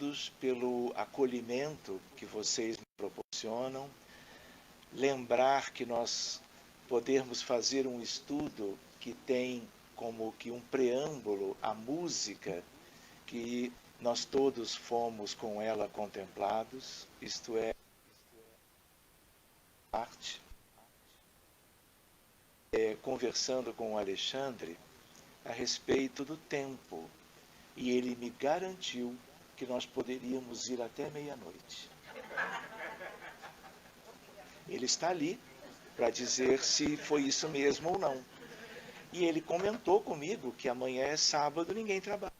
agradecidos pelo acolhimento que vocês me proporcionam. Lembrar que nós podemos fazer um estudo que tem como que um preâmbulo a música, que nós todos fomos com ela contemplados, isto é, arte. Conversando com o Alexandre a respeito do tempo, e ele me garantiu que nós poderíamos ir até meia-noite. Ele está ali para dizer se foi isso mesmo ou não. E ele comentou comigo que amanhã é sábado, ninguém trabalha.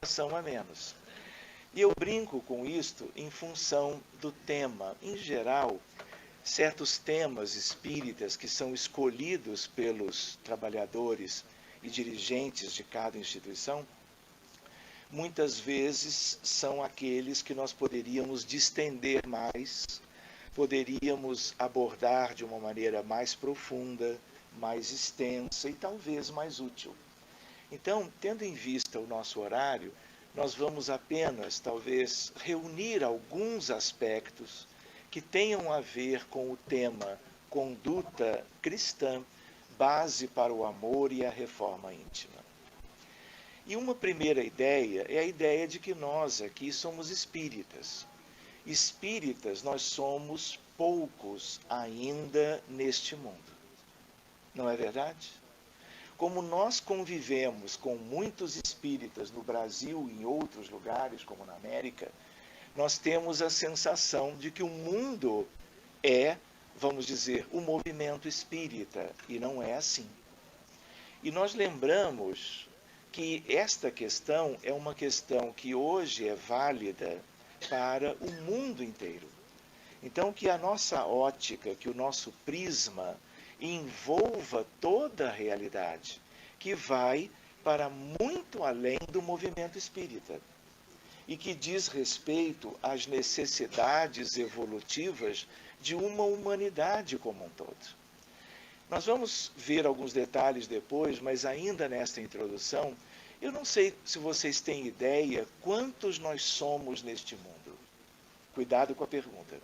A menos. E eu brinco com isto em função do tema. Em geral, certos temas espíritas que são escolhidos pelos trabalhadores e dirigentes de cada instituição, muitas vezes são aqueles que nós poderíamos distender mais, poderíamos abordar de uma maneira mais profunda, mais extensa e talvez mais útil. Então, tendo em vista o nosso horário, nós vamos apenas, talvez, reunir alguns aspectos que tenham a ver com o tema conduta cristã, base para o amor e a reforma íntima. E uma primeira ideia é a ideia de que nós aqui somos espíritas. Espíritas nós somos poucos ainda neste mundo. Não é verdade? Como nós convivemos com muitos espíritas no Brasil e em outros lugares, como na América, nós temos a sensação de que o mundo é, vamos dizer, o movimento espírita, e não é assim. E nós lembramos que esta questão é uma questão que hoje é válida para o mundo inteiro. Então, que a nossa ótica, que o nosso prisma envolva toda a realidade, que vai para muito além do movimento espírita e que diz respeito às necessidades evolutivas de uma humanidade como um todo. Nós vamos ver alguns detalhes depois, mas ainda nesta introdução, eu não sei se vocês têm ideia quantos nós somos neste mundo. Cuidado com a pergunta.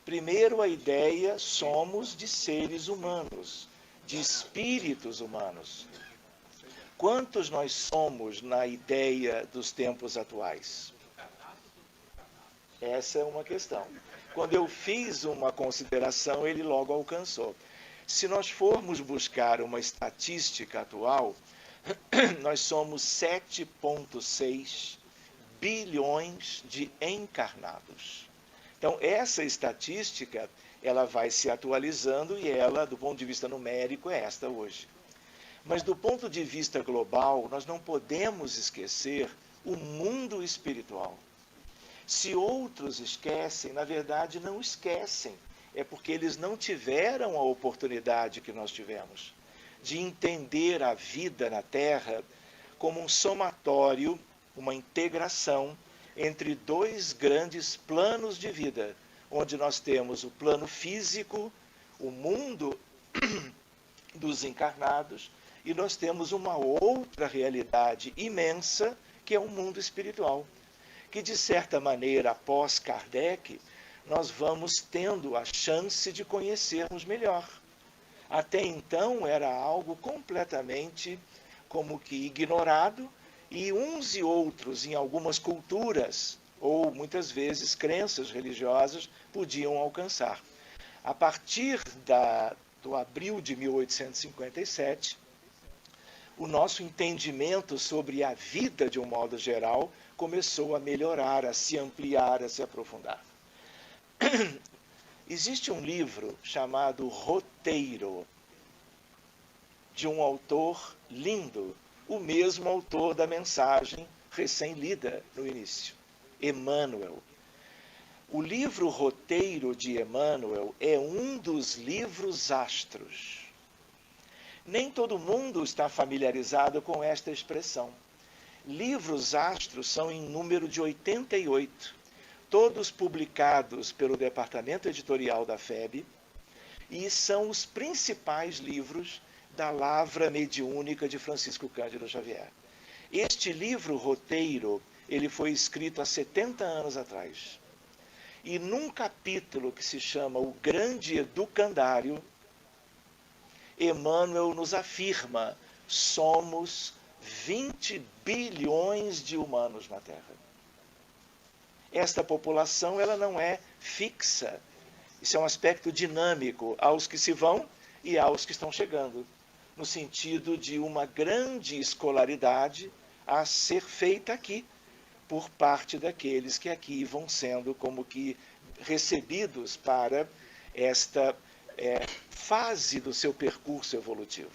Primeiro, a ideia, somos de seres humanos, de espíritos humanos. Quantos nós somos na ideia dos tempos atuais? Essa é uma questão. Quando eu fiz uma consideração, ele logo alcançou. Se nós formos buscar uma estatística atual, nós somos 7,6 bilhões de encarnados. Então, essa estatística, ela vai se atualizando e ela, do ponto de vista numérico, é esta hoje. Mas, do ponto de vista global, nós não podemos esquecer o mundo espiritual. Se outros esquecem, na verdade, não esquecem. É porque eles não tiveram a oportunidade que nós tivemos de entender a vida na Terra como um somatório, uma integração entre dois grandes planos de vida, onde nós temos o plano físico, o mundo dos encarnados, e nós temos uma outra realidade imensa, que é o mundo espiritual, que de certa maneira, após Kardec, nós vamos tendo a chance de conhecermos melhor. Até então era algo completamente como que ignorado, e uns e outros, em algumas culturas, ou muitas vezes crenças religiosas, podiam alcançar. A partir do abril de 1857, o nosso entendimento sobre a vida, de um modo geral, começou a melhorar, a se ampliar, a se aprofundar. Existe um livro chamado Roteiro, de um autor lindo, o mesmo autor da mensagem recém-lida no início, Emmanuel. O livro Roteiro de Emmanuel é um dos livros astros. Nem todo mundo está familiarizado com esta expressão. Livros astros são em número de 88, todos publicados pelo Departamento Editorial da FEB, e são os principais livros da Lavra Mediúnica de Francisco Cândido Xavier. Este livro roteiro, ele foi escrito há 70 anos atrás. E num capítulo que se chama O Grande Educandário, Emmanuel nos afirma: somos 20 bilhões de humanos na Terra. Esta população, ela não é fixa. Isso é um aspecto dinâmico aos que se vão e aos que estão chegando, no sentido de uma grande escolaridade a ser feita aqui, por parte daqueles que aqui vão sendo como que recebidos para esta fase do seu percurso evolutivo.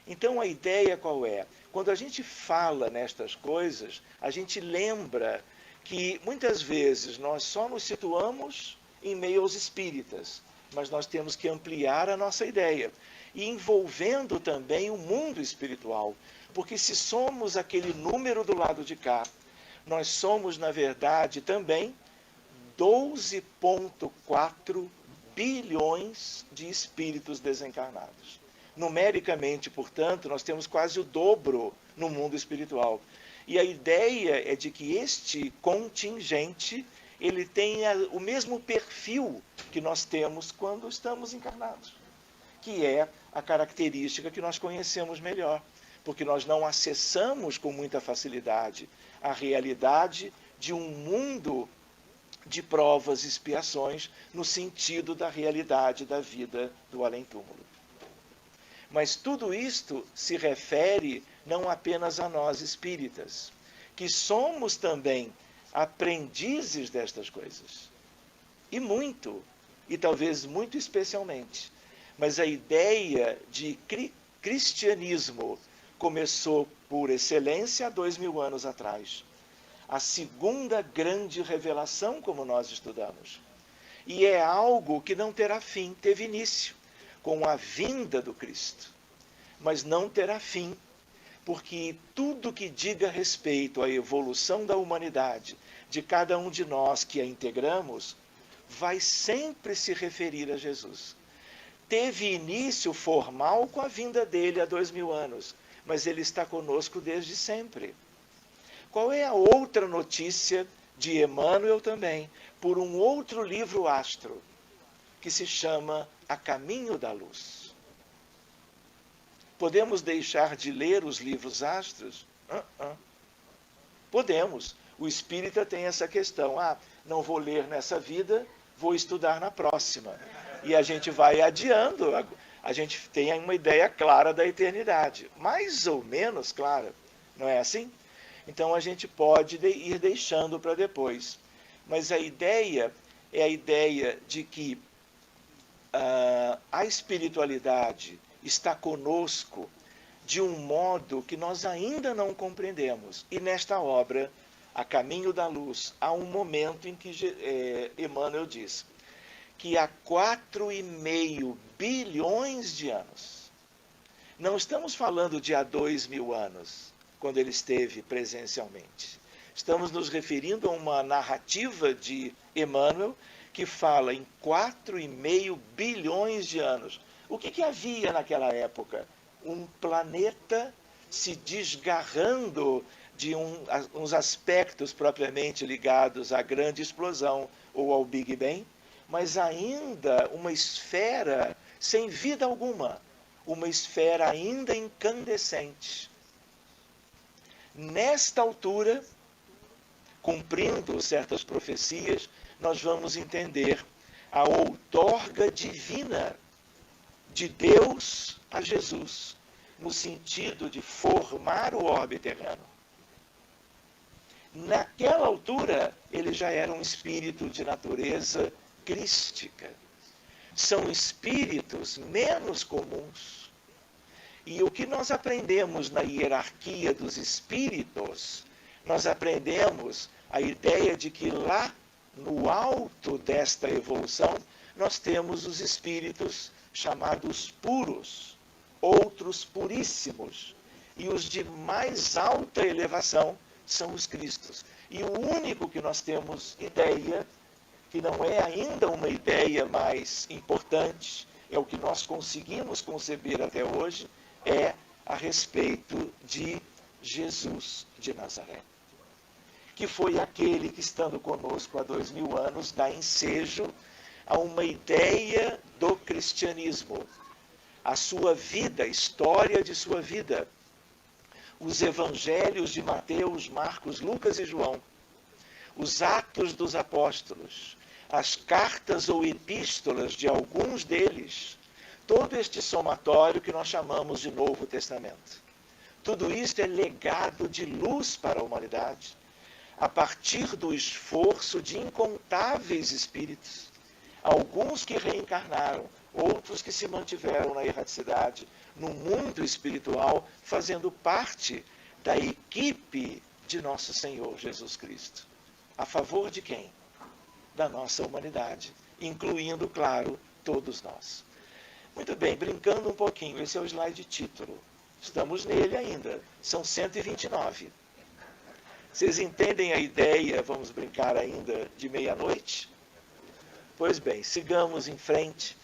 Então a ideia qual é? Quando a gente fala nestas coisas, a gente lembra que muitas vezes nós só nos situamos em meio aos espíritas, mas nós temos que ampliar a nossa ideia, e envolvendo também o mundo espiritual, porque se somos aquele número do lado de cá, nós somos, na verdade, também 12,4 bilhões de espíritos desencarnados. Numericamente, portanto, nós temos quase o dobro no mundo espiritual. E a ideia é de que este contingente, ele tenha o mesmo perfil que nós temos quando estamos encarnados, que é a característica que nós conhecemos melhor, porque nós não acessamos com muita facilidade a realidade de um mundo de provas e expiações no sentido da realidade da vida do além-túmulo. Mas tudo isto se refere não apenas a nós espíritas, que somos também aprendizes destas coisas. E muito, e talvez muito especialmente. Mas a ideia de cristianismo começou por excelência há 2000 anos atrás. A segunda grande revelação, como nós estudamos. E é algo que não terá fim, teve início com a vinda do Cristo, mas não terá fim, porque tudo que diga respeito à evolução da humanidade, de cada um de nós que a integramos, vai sempre se referir a Jesus. Teve início formal com a vinda dele há 2000 anos, mas ele está conosco desde sempre. Qual é a outra notícia de Emmanuel também, por um outro livro astro, que se chama A Caminho da Luz? Podemos deixar de ler os livros astros? Podemos. O espírita tem essa questão. Não vou ler nessa vida, vou estudar na próxima. E a gente vai adiando, a gente tem uma ideia clara da eternidade. Mais ou menos clara, não é assim? Então a gente pode ir deixando para depois. Mas a ideia é a ideia de que a espiritualidade está conosco de um modo que nós ainda não compreendemos. E nesta obra, A Caminho da Luz, há um momento em que Emmanuel diz que há 4,5 bilhões de anos, não estamos falando de há 2000 anos, quando ele esteve presencialmente. Estamos nos referindo a uma narrativa de Emmanuel que fala em 4,5 bilhões de anos. O que havia naquela época? Um planeta se desgarrando de uns aspectos propriamente ligados à grande explosão ou ao Big Bang, mas ainda uma esfera sem vida alguma, uma esfera ainda incandescente. Nesta altura, cumprindo certas profecias, nós vamos entender a outorga divina de Deus a Jesus, no sentido de formar o orbe terreno. Naquela altura, ele já era um espírito de natureza crística. São espíritos menos comuns. E o que nós aprendemos na hierarquia dos espíritos, nós aprendemos a ideia de que lá no alto desta evolução, nós temos os espíritos chamados puros, outros puríssimos. E os de mais alta elevação são os Cristos. E o único que nós temos ideia, que não é ainda uma ideia mais importante, é o que nós conseguimos conceber até hoje, é a respeito de Jesus de Nazaré, que foi aquele que, estando conosco há 2000 anos, dá ensejo a uma ideia do cristianismo, a sua vida, a história de sua vida. Os evangelhos de Mateus, Marcos, Lucas e João, os Atos dos Apóstolos, as cartas ou epístolas de alguns deles, todo este somatório que nós chamamos de Novo Testamento. Tudo isto é legado de luz para a humanidade, a partir do esforço de incontáveis espíritos, alguns que reencarnaram, outros que se mantiveram na erraticidade, no mundo espiritual, fazendo parte da equipe de nosso Senhor Jesus Cristo. A favor de quem? Da nossa humanidade, incluindo, claro, todos nós. Muito bem, brincando um pouquinho, esse é o slide título. Estamos nele ainda, são 129. Vocês entendem a ideia, vamos brincar ainda, de meia-noite? Pois bem, sigamos em frente.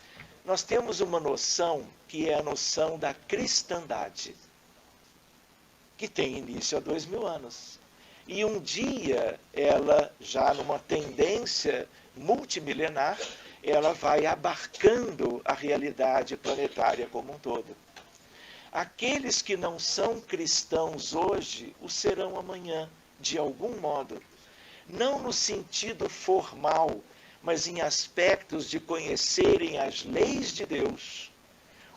Nós temos uma noção que é a noção da cristandade, que tem início há 2000 anos. E um dia, ela, já numa tendência multimilenar, ela vai abarcando a realidade planetária como um todo. Aqueles que não são cristãos hoje, o serão amanhã, de algum modo. Não no sentido formal, mas em aspectos de conhecerem as leis de Deus,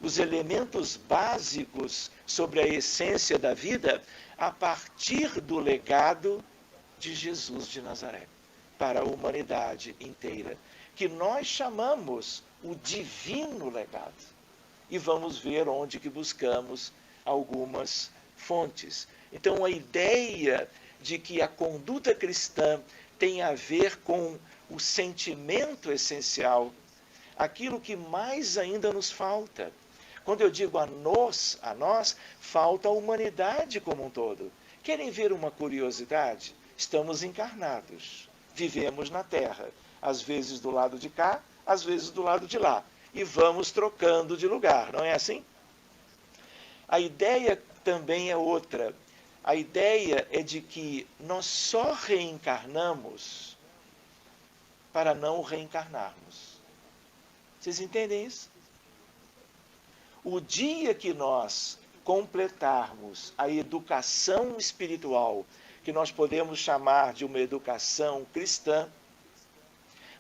os elementos básicos sobre a essência da vida, a partir do legado de Jesus de Nazaré, para a humanidade inteira, que nós chamamos o divino legado. E vamos ver onde que buscamos algumas fontes. Então, a ideia de que a conduta cristã tem a ver com o sentimento essencial, aquilo que mais ainda nos falta. Quando eu digo a nós, falta a humanidade como um todo. Querem ver uma curiosidade? Estamos encarnados, vivemos na Terra, às vezes do lado de cá, às vezes do lado de lá, e vamos trocando de lugar, não é assim? A ideia também é outra. A ideia é de que nós só reencarnamos para não reencarnarmos. Vocês entendem isso? O dia que nós completarmos a educação espiritual, que nós podemos chamar de uma educação cristã,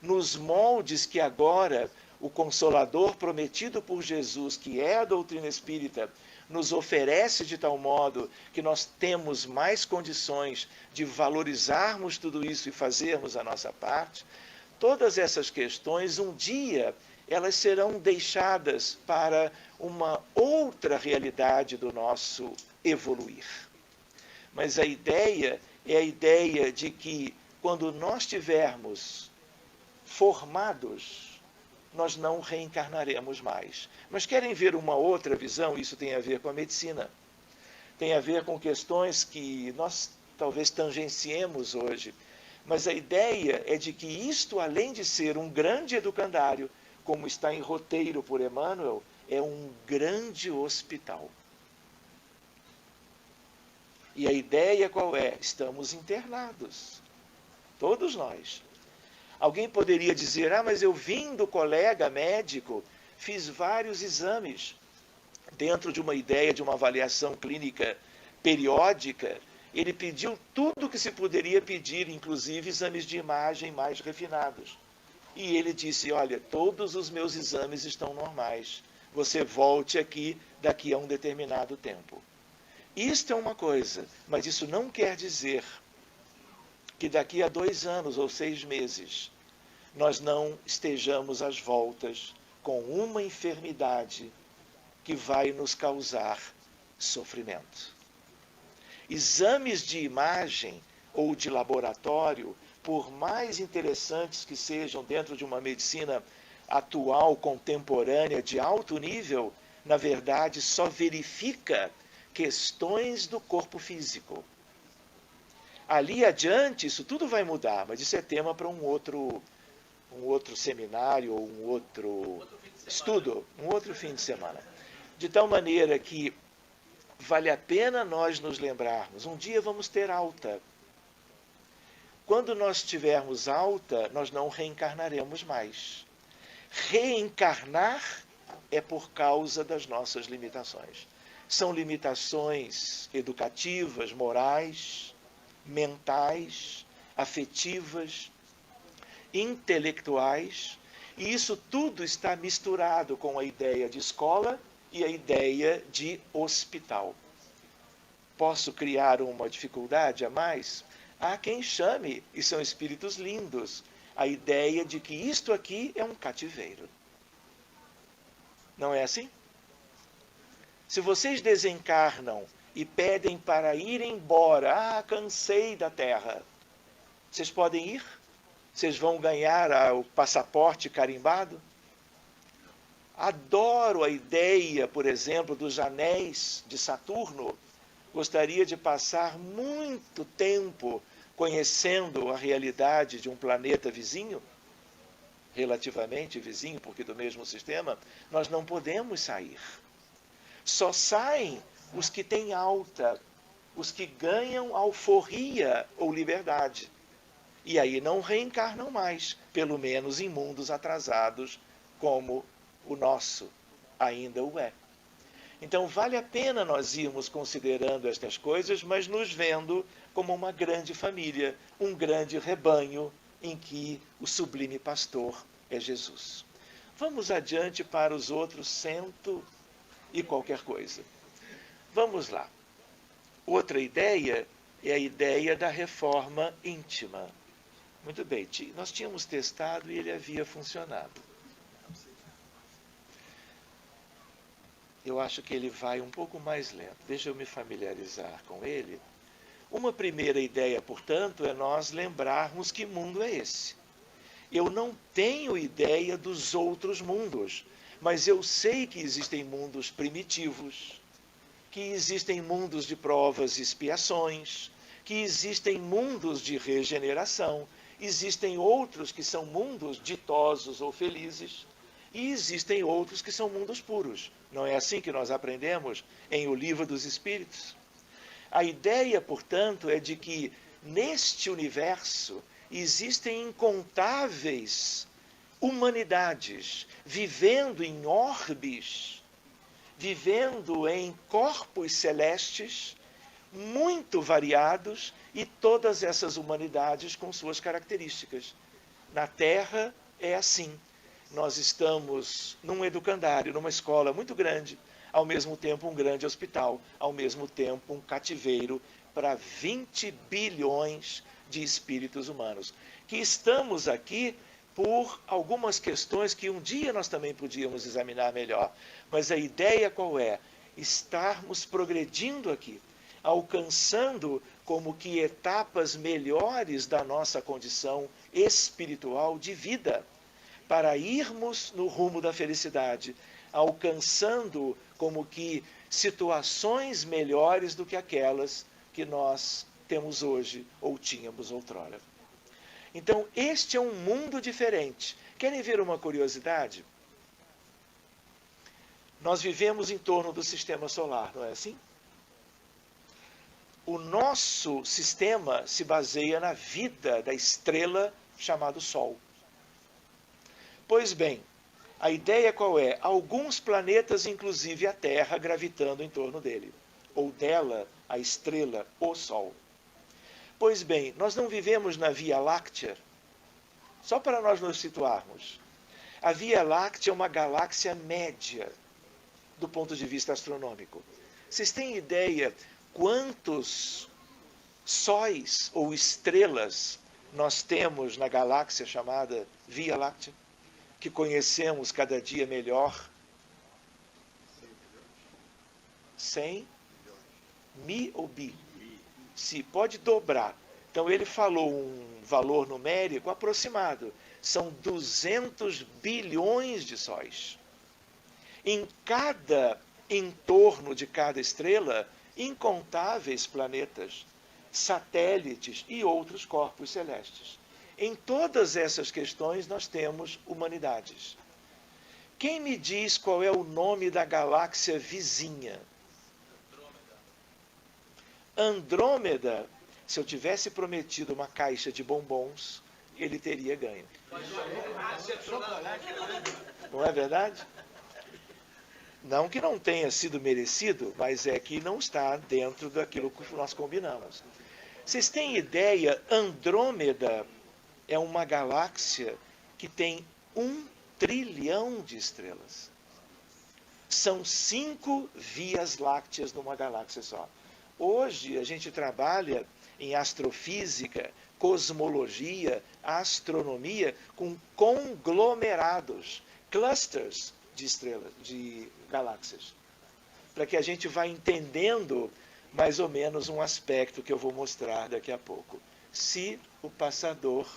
nos moldes que agora o Consolador prometido por Jesus, que é a doutrina espírita, nos oferece de tal modo que nós temos mais condições de valorizarmos tudo isso e fazermos a nossa parte, todas essas questões, um dia, elas serão deixadas para uma outra realidade do nosso evoluir. Mas a ideia é a ideia de que, quando nós estivermos formados, nós não reencarnaremos mais. Mas querem ver uma outra visão? Isso tem a ver com a medicina. Tem a ver com questões que nós talvez tangenciemos hoje. Mas a ideia é de que isto, além de ser um grande educandário, como está em roteiro por Emmanuel, é um grande hospital. E a ideia qual é? Estamos internados. Todos nós. Alguém poderia dizer, mas eu vim do colega médico, fiz vários exames. Dentro de uma ideia de uma avaliação clínica periódica, ele pediu tudo que se poderia pedir, inclusive exames de imagem mais refinados. E ele disse, olha, todos os meus exames estão normais. Você volte aqui daqui a um determinado tempo. Isto é uma coisa, mas isso não quer dizer que daqui a 2 anos ou 6 meses nós não estejamos às voltas com uma enfermidade que vai nos causar sofrimento. Exames de imagem ou de laboratório, por mais interessantes que sejam dentro de uma medicina atual, contemporânea, de alto nível, na verdade só verifica questões do corpo físico. Ali adiante, isso tudo vai mudar, mas isso é tema para um outro seminário ou um outro estudo, um outro fim de semana. De tal maneira que vale a pena nós nos lembrarmos, um dia vamos ter alta. Quando nós tivermos alta, nós não reencarnaremos mais. Reencarnar é por causa das nossas limitações. São limitações educativas, morais, mentais, afetivas, intelectuais, e isso tudo está misturado com a ideia de escola e a ideia de hospital. Posso criar uma dificuldade a mais? Há quem chame, e são espíritos lindos, a ideia de que isto aqui é um cativeiro. Não é assim? Se vocês desencarnam e pedem para ir embora, cansei da Terra, vocês podem ir? Vocês vão ganhar o passaporte carimbado? Adoro a ideia, por exemplo, dos anéis de Saturno. Gostaria de passar muito tempo conhecendo a realidade de um planeta vizinho, relativamente vizinho, porque do mesmo sistema. Nós não podemos sair. Só saem os que têm alta, os que ganham alforria ou liberdade. E aí não reencarnam mais, pelo menos em mundos atrasados, como o nosso ainda o é. Então vale a pena nós irmos considerando estas coisas, mas nos vendo como uma grande família, um grande rebanho em que o sublime pastor é Jesus. Vamos adiante para os outros 100 e qualquer coisa. Vamos lá. Outra ideia é a ideia da reforma íntima. Muito bem, nós tínhamos testado e ele havia funcionado. Eu acho que ele vai um pouco mais lento. Deixa eu me familiarizar com ele. Uma primeira ideia, portanto, é nós lembrarmos que mundo é esse. Eu não tenho ideia dos outros mundos, mas eu sei que existem mundos primitivos, que existem mundos de provas e expiações, que existem mundos de regeneração, existem outros que são mundos ditosos ou felizes, e existem outros que são mundos puros. Não é assim que nós aprendemos em O Livro dos Espíritos? A ideia, portanto, é de que neste universo existem incontáveis humanidades vivendo em orbes, vivendo em corpos celestes muito variados, e todas essas humanidades com suas características. Na Terra é assim. Nós estamos num educandário, numa escola muito grande, ao mesmo tempo um grande hospital, ao mesmo tempo um cativeiro para 20 bilhões de espíritos humanos, que estamos aqui por algumas questões que um dia nós também podíamos examinar melhor. Mas a ideia qual é? Estarmos progredindo aqui, alcançando como que etapas melhores da nossa condição espiritual de vida, para irmos no rumo da felicidade, alcançando como que situações melhores do que aquelas que nós temos hoje ou tínhamos outrora. Então, este é um mundo diferente. Querem ver uma curiosidade? Nós vivemos em torno do sistema solar, não é assim? O nosso sistema se baseia na vida da estrela chamada Sol. Pois bem, a ideia qual é? Alguns planetas, inclusive a Terra, gravitando em torno dele, ou dela, a estrela, o Sol. Pois bem, nós não vivemos na Via Láctea. Só para nós nos situarmos. A Via Láctea é uma galáxia média do ponto de vista astronômico. Vocês têm ideia quantos sóis ou estrelas nós temos na galáxia chamada Via Láctea, que conhecemos cada dia melhor? 100 mi ou bi? Se pode dobrar. Então ele falou um valor numérico aproximado. São 200 bilhões de sóis. Em cada entorno de cada estrela, incontáveis planetas, satélites e outros corpos celestes. Em todas essas questões nós temos humanidades. Quem me diz qual é o nome da galáxia vizinha? Andrômeda, se eu tivesse prometido uma caixa de bombons, ele teria ganho. Não é verdade? Não que não tenha sido merecido, mas é que não está dentro daquilo que nós combinamos. Vocês têm ideia, Andrômeda é uma galáxia que tem 1 trilhão de estrelas. São 5 vias lácteas numa galáxia só. Hoje a gente trabalha em astrofísica, cosmologia, astronomia com conglomerados, clusters de estrelas, de galáxias, para que a gente vá entendendo mais ou menos um aspecto que eu vou mostrar daqui a pouco. Se o passador...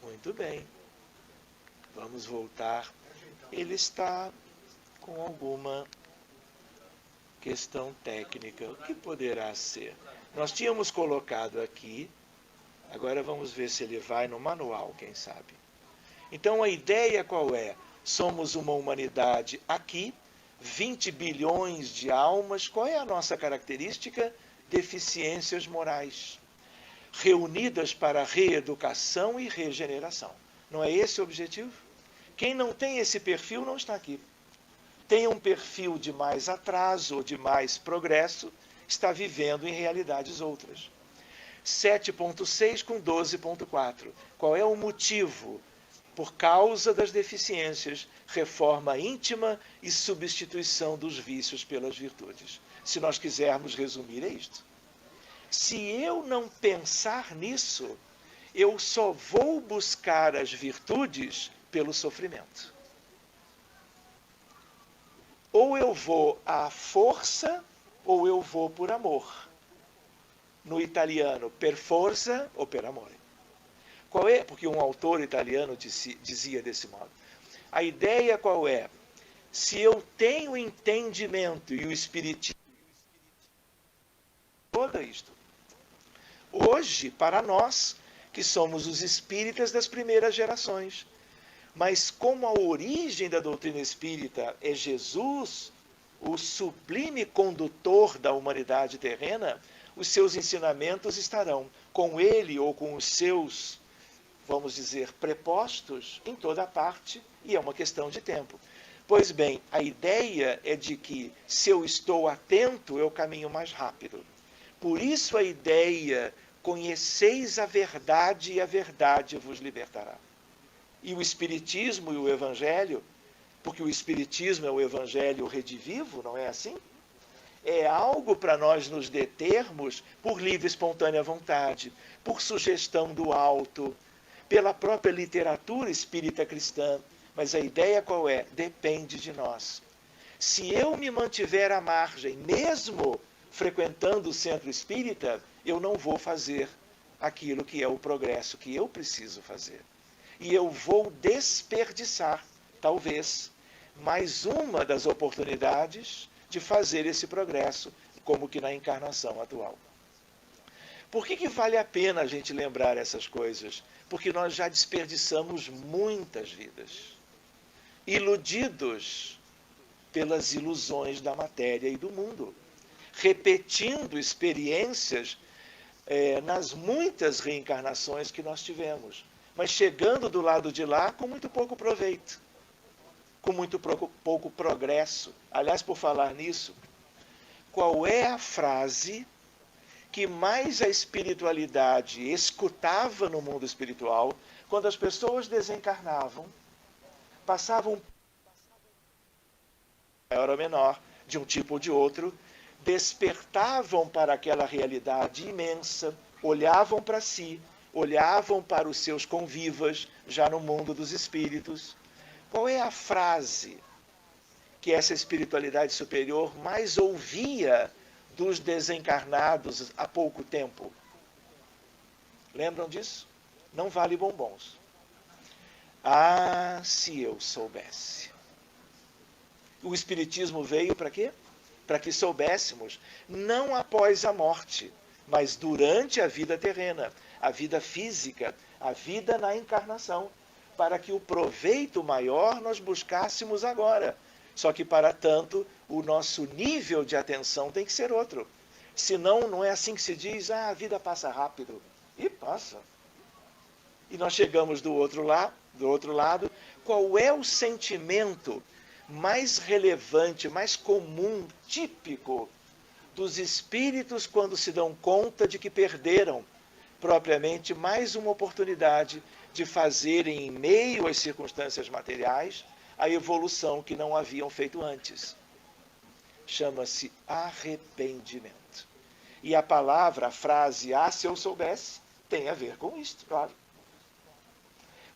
Muito bem. Vamos voltar. Ele está com alguma questão técnica. O que poderá ser? Nós tínhamos colocado aqui, agora vamos ver se ele vai no manual, quem sabe. Então a ideia qual é? Somos uma humanidade aqui, 20 bilhões de almas. Qual é a nossa característica? Deficiências morais, reunidas para reeducação e regeneração. Não é esse o objetivo? Quem não tem esse perfil não está aqui. Tem um perfil de mais atraso ou de mais progresso, está vivendo em realidades outras. 7.6 com 12.4. Qual é o motivo? Por causa das deficiências, reforma íntima e substituição dos vícios pelas virtudes. Se nós quisermos resumir, é isto. Se eu não pensar nisso, eu só vou buscar as virtudes pelo sofrimento. Ou eu vou à força, ou eu vou por amor. No italiano, per forza ou per amore. Qual é? Porque um autor italiano dizia desse modo. A ideia qual é? Se eu tenho entendimento e o espiritismo, toda isto. Hoje, para nós, que somos os espíritas das primeiras gerações, mas como a origem da doutrina espírita é Jesus, o sublime condutor da humanidade terrena, os seus ensinamentos estarão com ele ou com os seus, vamos dizer, prepostos em toda a parte, e é uma questão de tempo. Pois bem, a ideia é de que, se eu estou atento, eu caminho mais rápido. Por isso a ideia, conheceis a verdade e a verdade vos libertará. E o Espiritismo e o Evangelho, porque o Espiritismo é o Evangelho redivivo, não é assim? É algo para nós nos determos por livre e espontânea vontade, por sugestão do alto, pela própria literatura espírita cristã. Mas a ideia qual é? Depende de nós. Se eu me mantiver à margem, mesmo frequentando o centro espírita, eu não vou fazer aquilo que é o progresso que eu preciso fazer. E eu vou desperdiçar, talvez, mais uma das oportunidades de fazer esse progresso, como que na encarnação atual. Por que vale a pena a gente lembrar essas coisas? Porque nós já desperdiçamos muitas vidas, iludidos pelas ilusões da matéria e do mundo, repetindo experiências nas muitas reencarnações que nós tivemos, mas chegando do lado de lá com muito pouco proveito, com muito pouco progresso. Aliás, por falar nisso, qual é a frase que mais a espiritualidade escutava no mundo espiritual quando as pessoas desencarnavam, passavam maior ou menor, de um tipo ou de outro, despertavam para aquela realidade imensa, olhavam para si, olhavam para os seus convivas, já no mundo dos espíritos. Qual é a frase que essa espiritualidade superior mais ouvia dos desencarnados há pouco tempo? Lembram disso? Não vale bombons. Ah, se eu soubesse. O Espiritismo veio para quê? Para que soubéssemos, não após a morte, mas durante a vida terrena, a vida física, a vida na encarnação, para que o proveito maior nós buscássemos agora, Só que, para tanto, o nosso nível de atenção tem que ser outro. Senão, não é assim que se diz, a vida passa rápido. E passa. E nós chegamos do outro lado, qual é o sentimento mais relevante, mais comum, típico dos espíritos quando se dão conta de que perderam propriamente mais uma oportunidade de fazerem, em meio às circunstâncias materiais, a evolução que não haviam feito antes? Chama-se arrependimento. E a palavra, a frase, se eu soubesse, tem a ver com isto, claro.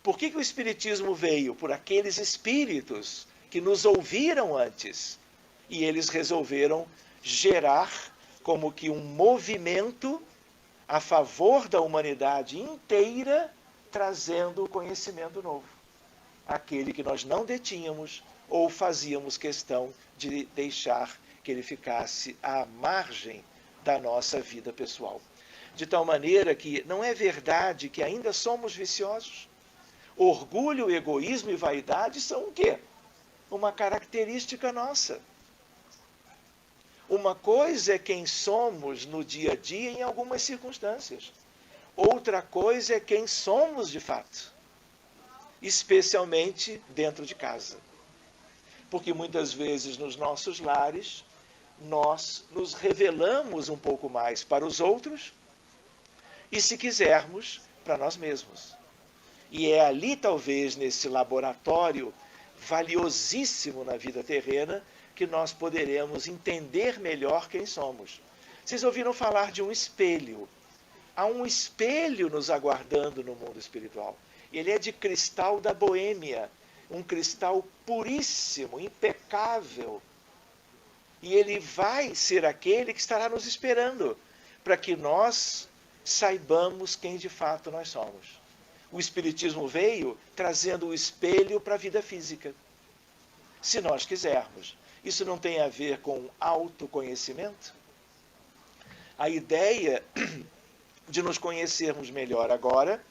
Por que o Espiritismo veio? Por aqueles espíritos que nos ouviram antes. E eles resolveram gerar como que um movimento a favor da humanidade inteira, trazendo o conhecimento novo. Aquele que nós não detínhamos ou fazíamos questão de deixar que ele ficasse à margem da nossa vida pessoal. De tal maneira que não é verdade que ainda somos viciosos. Orgulho, egoísmo e vaidade são o quê? Uma característica nossa. Uma coisa é quem somos no dia a dia em algumas circunstâncias. Outra coisa é quem somos de fato. Especialmente dentro de casa. Porque muitas vezes nos nossos lares nós nos revelamos um pouco mais para os outros e, se quisermos, para nós mesmos. E é ali, talvez, nesse laboratório valiosíssimo na vida terrena, que nós poderemos entender melhor quem somos. Vocês ouviram falar de um espelho. Há um espelho nos aguardando no mundo espiritual. Ele é de cristal da Boêmia, um cristal puríssimo, impecável. E ele vai ser aquele que estará nos esperando, para que nós saibamos quem de fato nós somos. O Espiritismo veio trazendo o espelho para a vida física. Se nós quisermos. Isso não tem a ver com autoconhecimento? A ideia de nos conhecermos melhor agora,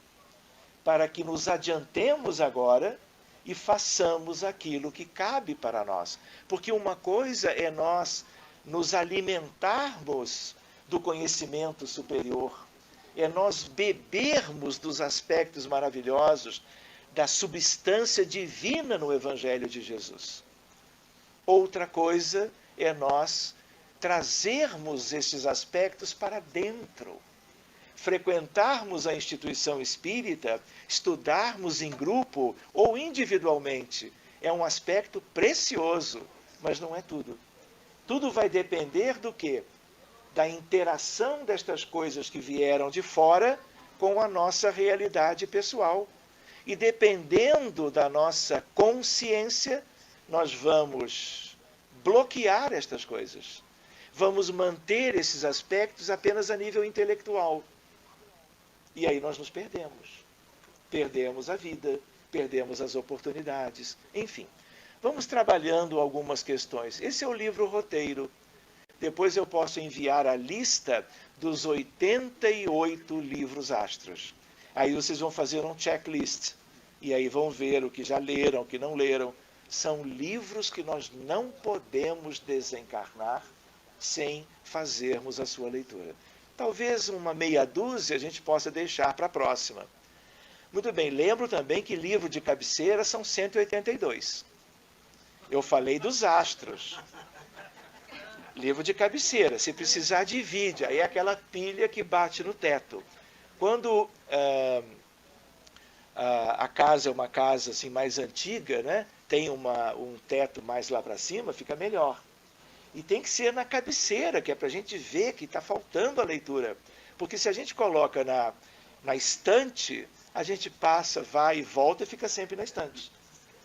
para que nos adiantemos agora e façamos aquilo que cabe para nós. Porque uma coisa é nós nos alimentarmos do conhecimento superior, é nós bebermos dos aspectos maravilhosos da substância divina no Evangelho de Jesus. Outra coisa é nós trazermos esses aspectos para dentro, frequentarmos a instituição espírita, estudarmos em grupo ou individualmente. É um aspecto precioso, mas não é tudo. Tudo vai depender do quê? Da interação destas coisas que vieram de fora com a nossa realidade pessoal. E dependendo da nossa consciência, nós vamos bloquear estas coisas. Vamos manter esses aspectos apenas a nível intelectual. E aí nós nos perdemos. Perdemos a vida, perdemos as oportunidades, enfim. Vamos trabalhando algumas questões. Esse é o livro roteiro. Depois eu posso enviar a lista dos 88 livros astros. Aí vocês vão fazer um checklist. E aí vão ver o que já leram, o que não leram. São livros que nós não podemos desencarnar sem fazermos a sua leitura. Talvez uma meia dúzia a gente possa deixar para a próxima. Muito bem, lembro também que livro de cabeceira são 182. Eu falei dos astros. Livro de cabeceira, se precisar divide, aí é aquela pilha que bate no teto. Quando a casa é uma casa assim, mais antiga, né? Tem um teto mais lá para cima, fica melhor. E tem que ser na cabeceira, que é para a gente ver que está faltando a leitura. Porque se a gente coloca na estante, a gente passa, vai e volta e fica sempre na estante.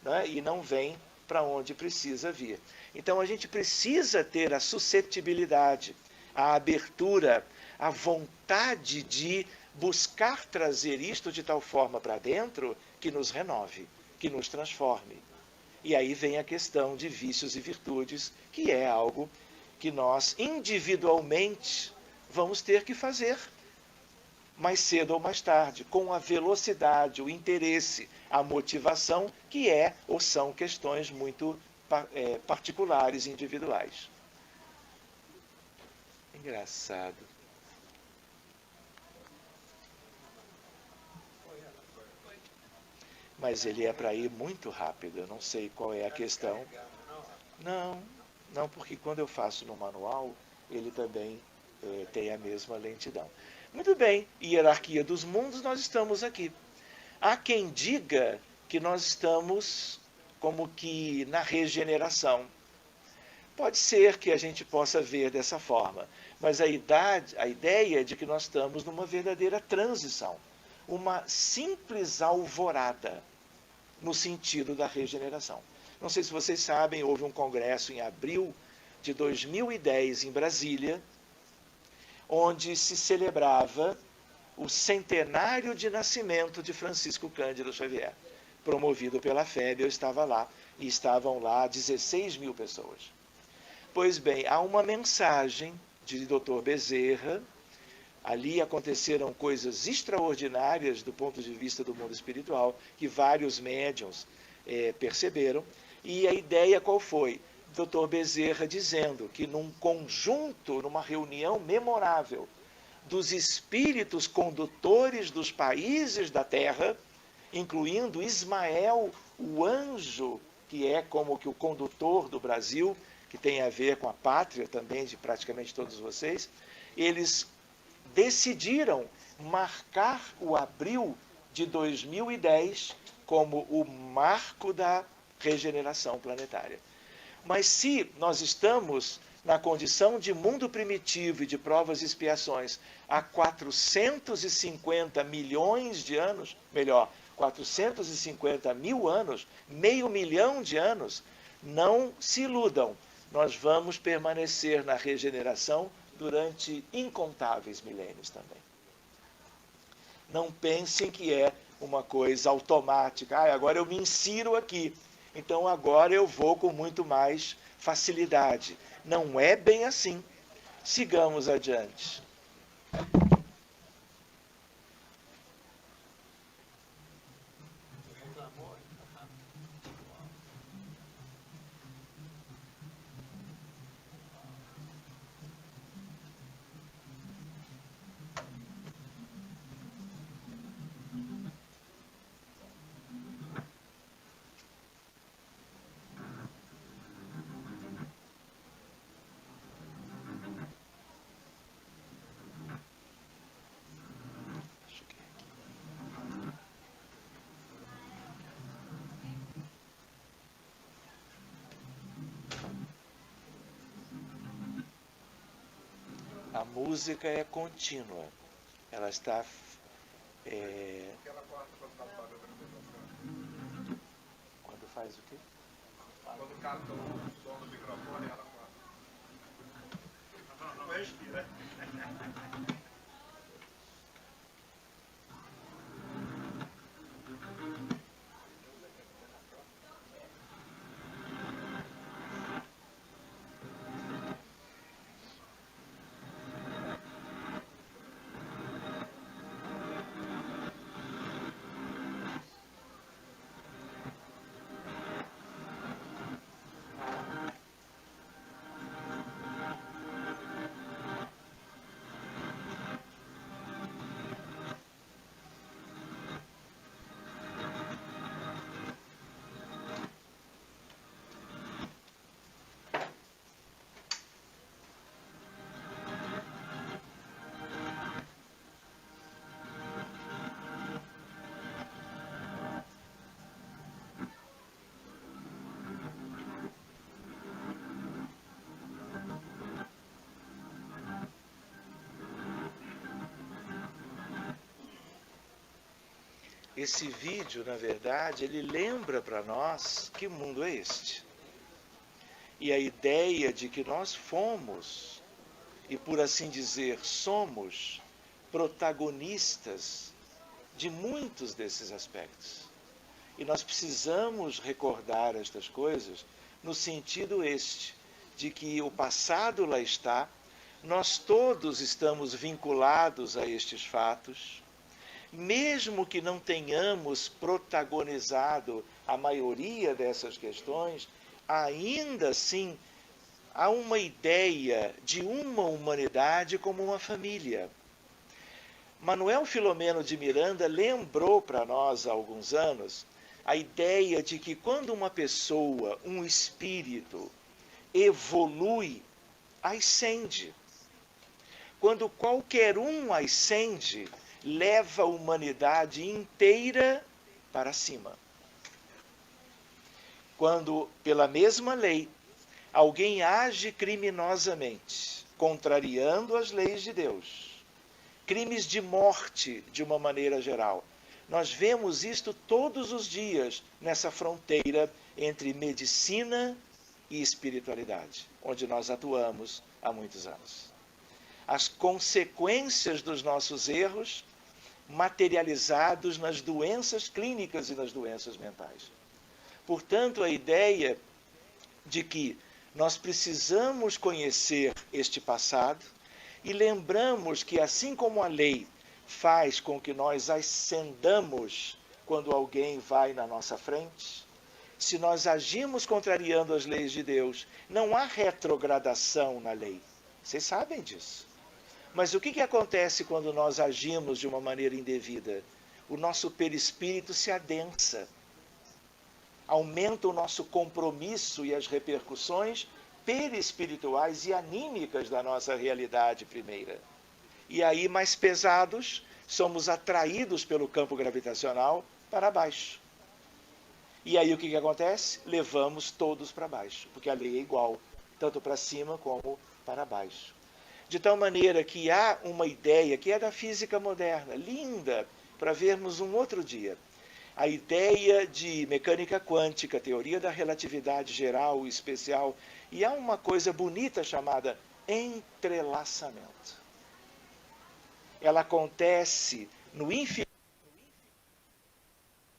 Né? E não vem para onde precisa vir. Então a gente precisa ter a suscetibilidade, a abertura, a vontade de buscar trazer isto de tal forma para dentro que nos renove, que nos transforme. E aí vem a questão de vícios e virtudes, que é algo que nós individualmente vamos ter que fazer, mais cedo ou mais tarde, com a velocidade, o interesse, a motivação, que é ou são questões muito particulares, individuais. Engraçado. Mas ele é para ir muito rápido, eu não sei qual é a questão. Não, não, porque quando eu faço no manual, ele também tem a mesma lentidão. Muito bem, hierarquia dos mundos, nós estamos aqui. Há quem diga que nós estamos como que na regeneração. Pode ser que a gente possa ver dessa forma, mas a ideia é de que nós estamos numa verdadeira transição, uma simples alvorada no sentido da regeneração. Não sei se vocês sabem, houve um congresso em abril de 2010 em Brasília, onde se celebrava o centenário de nascimento de Francisco Cândido Xavier, promovido pela FEB. Eu estava lá, e estavam lá 16 mil pessoas. Pois bem, há uma mensagem de Dr. Bezerra. Ali aconteceram coisas extraordinárias do ponto de vista do mundo espiritual, que vários médiuns perceberam. E a ideia qual foi? Dr. Bezerra dizendo que num conjunto, numa reunião memorável dos espíritos condutores dos países da Terra, incluindo Ismael, o anjo, que é como que o condutor do Brasil, que tem a ver com a pátria também de praticamente todos vocês, eles decidiram marcar o abril de 2010 como o marco da regeneração planetária. Mas se nós estamos na condição de mundo primitivo e de provas e expiações há 450 milhões de anos, melhor, 450 mil anos, meio milhão de anos, não se iludam, nós vamos permanecer na regeneração durante incontáveis milênios também. Não pensem que é uma coisa automática. Agora eu me insiro aqui, então agora eu vou com muito mais facilidade. Não é bem assim. Sigamos adiante. A música é contínua. Ela está... Quando faz o quê? Quando capta o som do microfone, ela corta. Não respira. Esse vídeo, na verdade, ele lembra para nós que mundo é este. E a ideia de que nós fomos, e por assim dizer, somos protagonistas de muitos desses aspectos. E nós precisamos recordar estas coisas no sentido este, de que o passado lá está, nós todos estamos vinculados a estes fatos, mesmo que não tenhamos protagonizado a maioria dessas questões, ainda assim, há uma ideia de uma humanidade como uma família. Manuel Filomeno de Miranda lembrou para nós há alguns anos a ideia de que quando uma pessoa, um espírito, evolui, ascende. Quando qualquer um ascende, leva a humanidade inteira para cima. Quando, pela mesma lei, alguém age criminosamente, contrariando as leis de Deus, crimes de morte de uma maneira geral, nós vemos isto todos os dias nessa fronteira entre medicina e espiritualidade, onde nós atuamos há muitos anos. As consequências dos nossos erros materializados nas doenças clínicas e nas doenças mentais. Portanto, a ideia de que nós precisamos conhecer este passado e lembramos que, assim como a lei faz com que nós ascendamos quando alguém vai na nossa frente, se nós agimos contrariando as leis de Deus, não há retrogradação na lei. Vocês sabem disso. Mas o que acontece quando nós agimos de uma maneira indevida? O nosso perispírito se adensa. Aumenta o nosso compromisso e as repercussões perispirituais e anímicas da nossa realidade primeira. E aí, mais pesados, somos atraídos pelo campo gravitacional para baixo. E aí o que acontece? Levamos todos para baixo, porque a lei é igual, tanto para cima como para baixo. De tal maneira que há uma ideia que é da física moderna, linda, para vermos um outro dia. A ideia de mecânica quântica, teoria da relatividade geral e especial, e há uma coisa bonita chamada entrelaçamento. Ela acontece no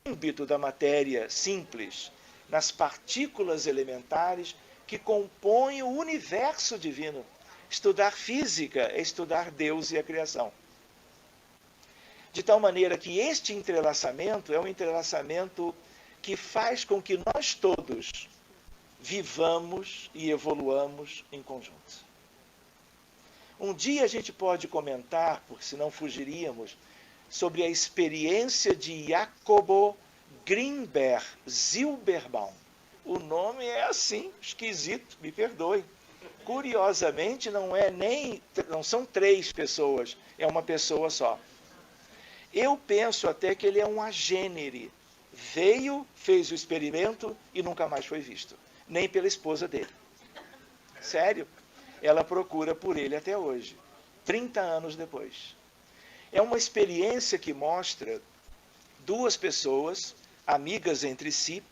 âmbito da matéria simples, nas partículas elementares que compõem o universo divino. Estudar física é estudar Deus e a criação. De tal maneira que este entrelaçamento é um entrelaçamento que faz com que nós todos vivamos e evoluamos em conjunto. Um dia a gente pode comentar, porque senão fugiríamos, sobre a experiência de Jacobo Grimberg Zilberbaum. O nome é assim, esquisito, me perdoe. Curiosamente, não são 3 pessoas, é uma pessoa só. Eu penso até que ele é um agênere. Veio, fez o experimento e nunca mais foi visto. Nem pela esposa dele. Sério. Ela procura por ele até hoje, 30 anos depois. É uma experiência que mostra 2 pessoas, amigas entre si,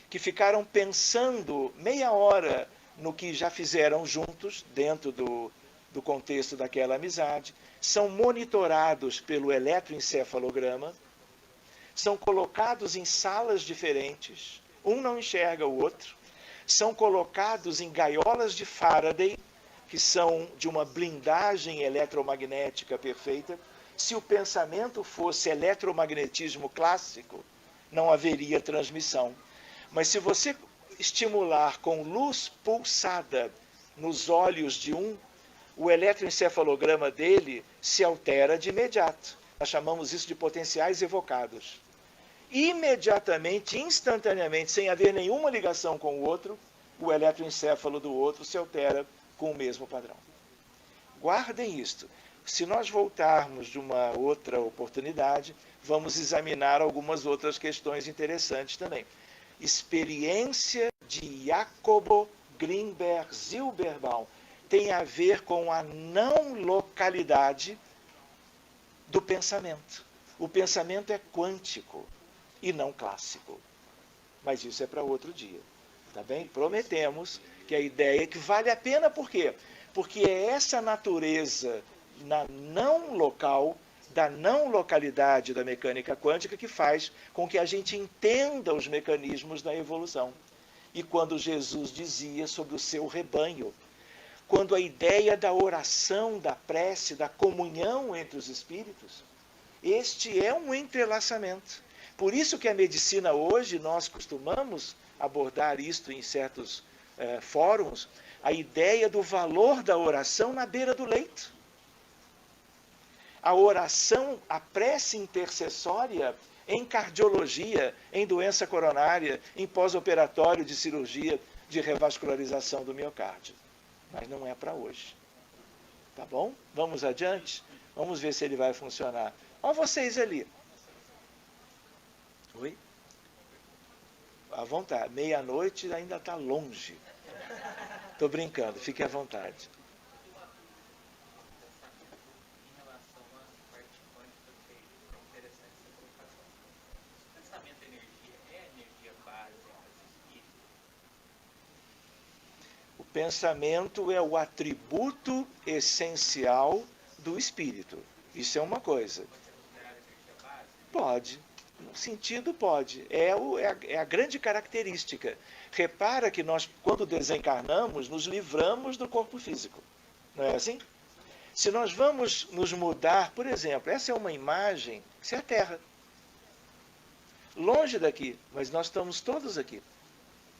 que ficaram pensando meia hora no que já fizeram juntos, dentro do contexto daquela amizade, são monitorados pelo eletroencefalograma, são colocados em salas diferentes, um não enxerga o outro, são colocados em gaiolas de Faraday, que são de uma blindagem eletromagnética perfeita. Se o pensamento fosse eletromagnetismo clássico, não haveria transmissão. Mas se você estimular com luz pulsada nos olhos de o eletroencefalograma dele se altera de imediato. Nós chamamos isso de potenciais evocados. Imediatamente, instantaneamente, sem haver nenhuma ligação com o outro, o eletroencefalo do outro se altera com o mesmo padrão. Guardem isto. Se nós voltarmos de uma outra oportunidade, vamos examinar algumas outras questões interessantes também. Experiência de Jacobo Grimberg Zilberbaum tem a ver com a não localidade do pensamento. O pensamento é quântico e não clássico. Mas isso é para outro dia. Tá bem? Prometemos que a ideia é que vale a pena, por quê? Porque é essa natureza na não local, da não localidade da mecânica quântica que faz com que a gente entenda os mecanismos da evolução. E quando Jesus dizia sobre o seu rebanho, quando a ideia da oração, da prece, da comunhão entre os espíritos, este é um entrelaçamento. Por isso que a medicina hoje nós costumamos abordar isto em certos fóruns, a ideia do valor da oração na beira do leito. A oração, a prece intercessória em cardiologia, em doença coronária, em pós-operatório de cirurgia de revascularização do miocárdio. Mas não é para hoje. Tá bom? Vamos adiante? Vamos ver se ele vai funcionar. Olha vocês ali. Oi? À vontade. Meia-noite ainda está longe. Estou brincando, fique à vontade. O pensamento é o atributo essencial do espírito. Isso é uma coisa. Pode. No sentido, pode. É a grande característica. Repara que nós, quando desencarnamos, nos livramos do corpo físico. Não é assim? Se nós vamos nos mudar, por exemplo, essa é uma imagem, isso é a Terra. Longe daqui, mas nós estamos todos aqui.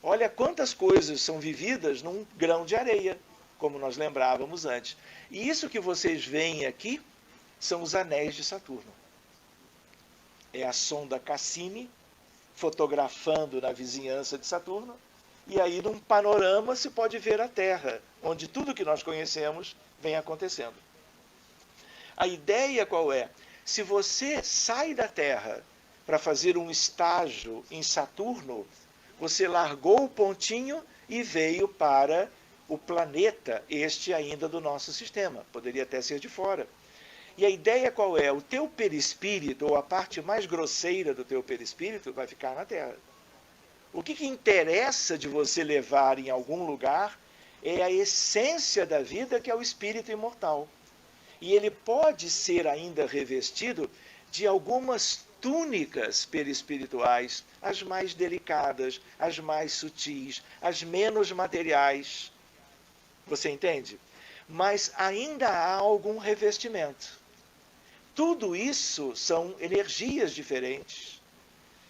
Olha quantas coisas são vividas num grão de areia, como nós lembrávamos antes. E isso que vocês veem aqui são os anéis de Saturno. É a sonda Cassini fotografando na vizinhança de Saturno, e aí num panorama se pode ver a Terra, onde tudo que nós conhecemos vem acontecendo. A ideia qual é? Se você sai da Terra para fazer um estágio em Saturno, você largou o pontinho e veio para o planeta, este ainda do nosso sistema, poderia até ser de fora. E a ideia qual é? O teu perispírito, ou a parte mais grosseira do teu perispírito, vai ficar na Terra. O que interessa de você levar em algum lugar é a essência da vida, que é o espírito imortal. E ele pode ser ainda revestido de algumas túnicas perispirituais, as mais delicadas, as mais sutis, as menos materiais. Você entende? Mas ainda há algum revestimento. Tudo isso são energias diferentes.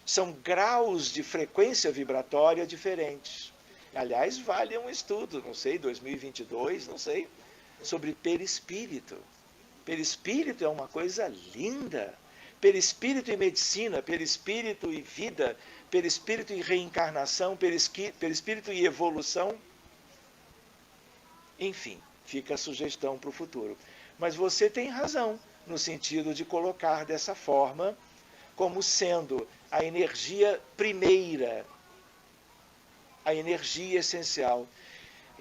São graus de frequência vibratória diferentes. Aliás, vale um estudo, não sei, 2022, não sei, sobre perispírito. Perispírito é uma coisa linda. Perispírito e medicina, perispírito e vida, perispírito e reencarnação, perispírito e evolução. Enfim, fica a sugestão para o futuro. Mas você tem razão, no sentido de colocar dessa forma, como sendo a energia primeira, a energia essencial.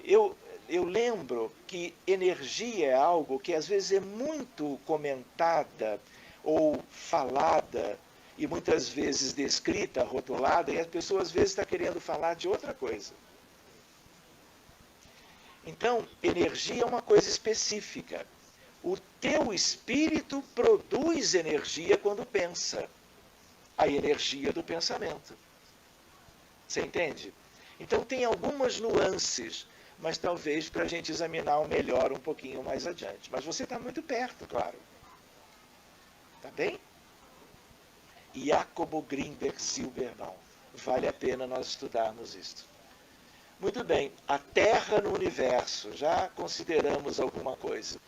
Eu lembro que energia é algo que às vezes é muito comentada ou falada, e muitas vezes descrita, rotulada, e a pessoa às vezes está querendo falar de outra coisa. Então, energia é uma coisa específica. O teu espírito produz energia quando pensa. A energia do pensamento. Você entende? Então tem algumas nuances, mas talvez para a gente examinar melhor um pouquinho mais adiante. Mas você está muito perto, claro. Tá bem? Jacobo Grinberg Silberbaum. Vale a pena nós estudarmos isto. Muito bem, a Terra no universo, já consideramos alguma coisa.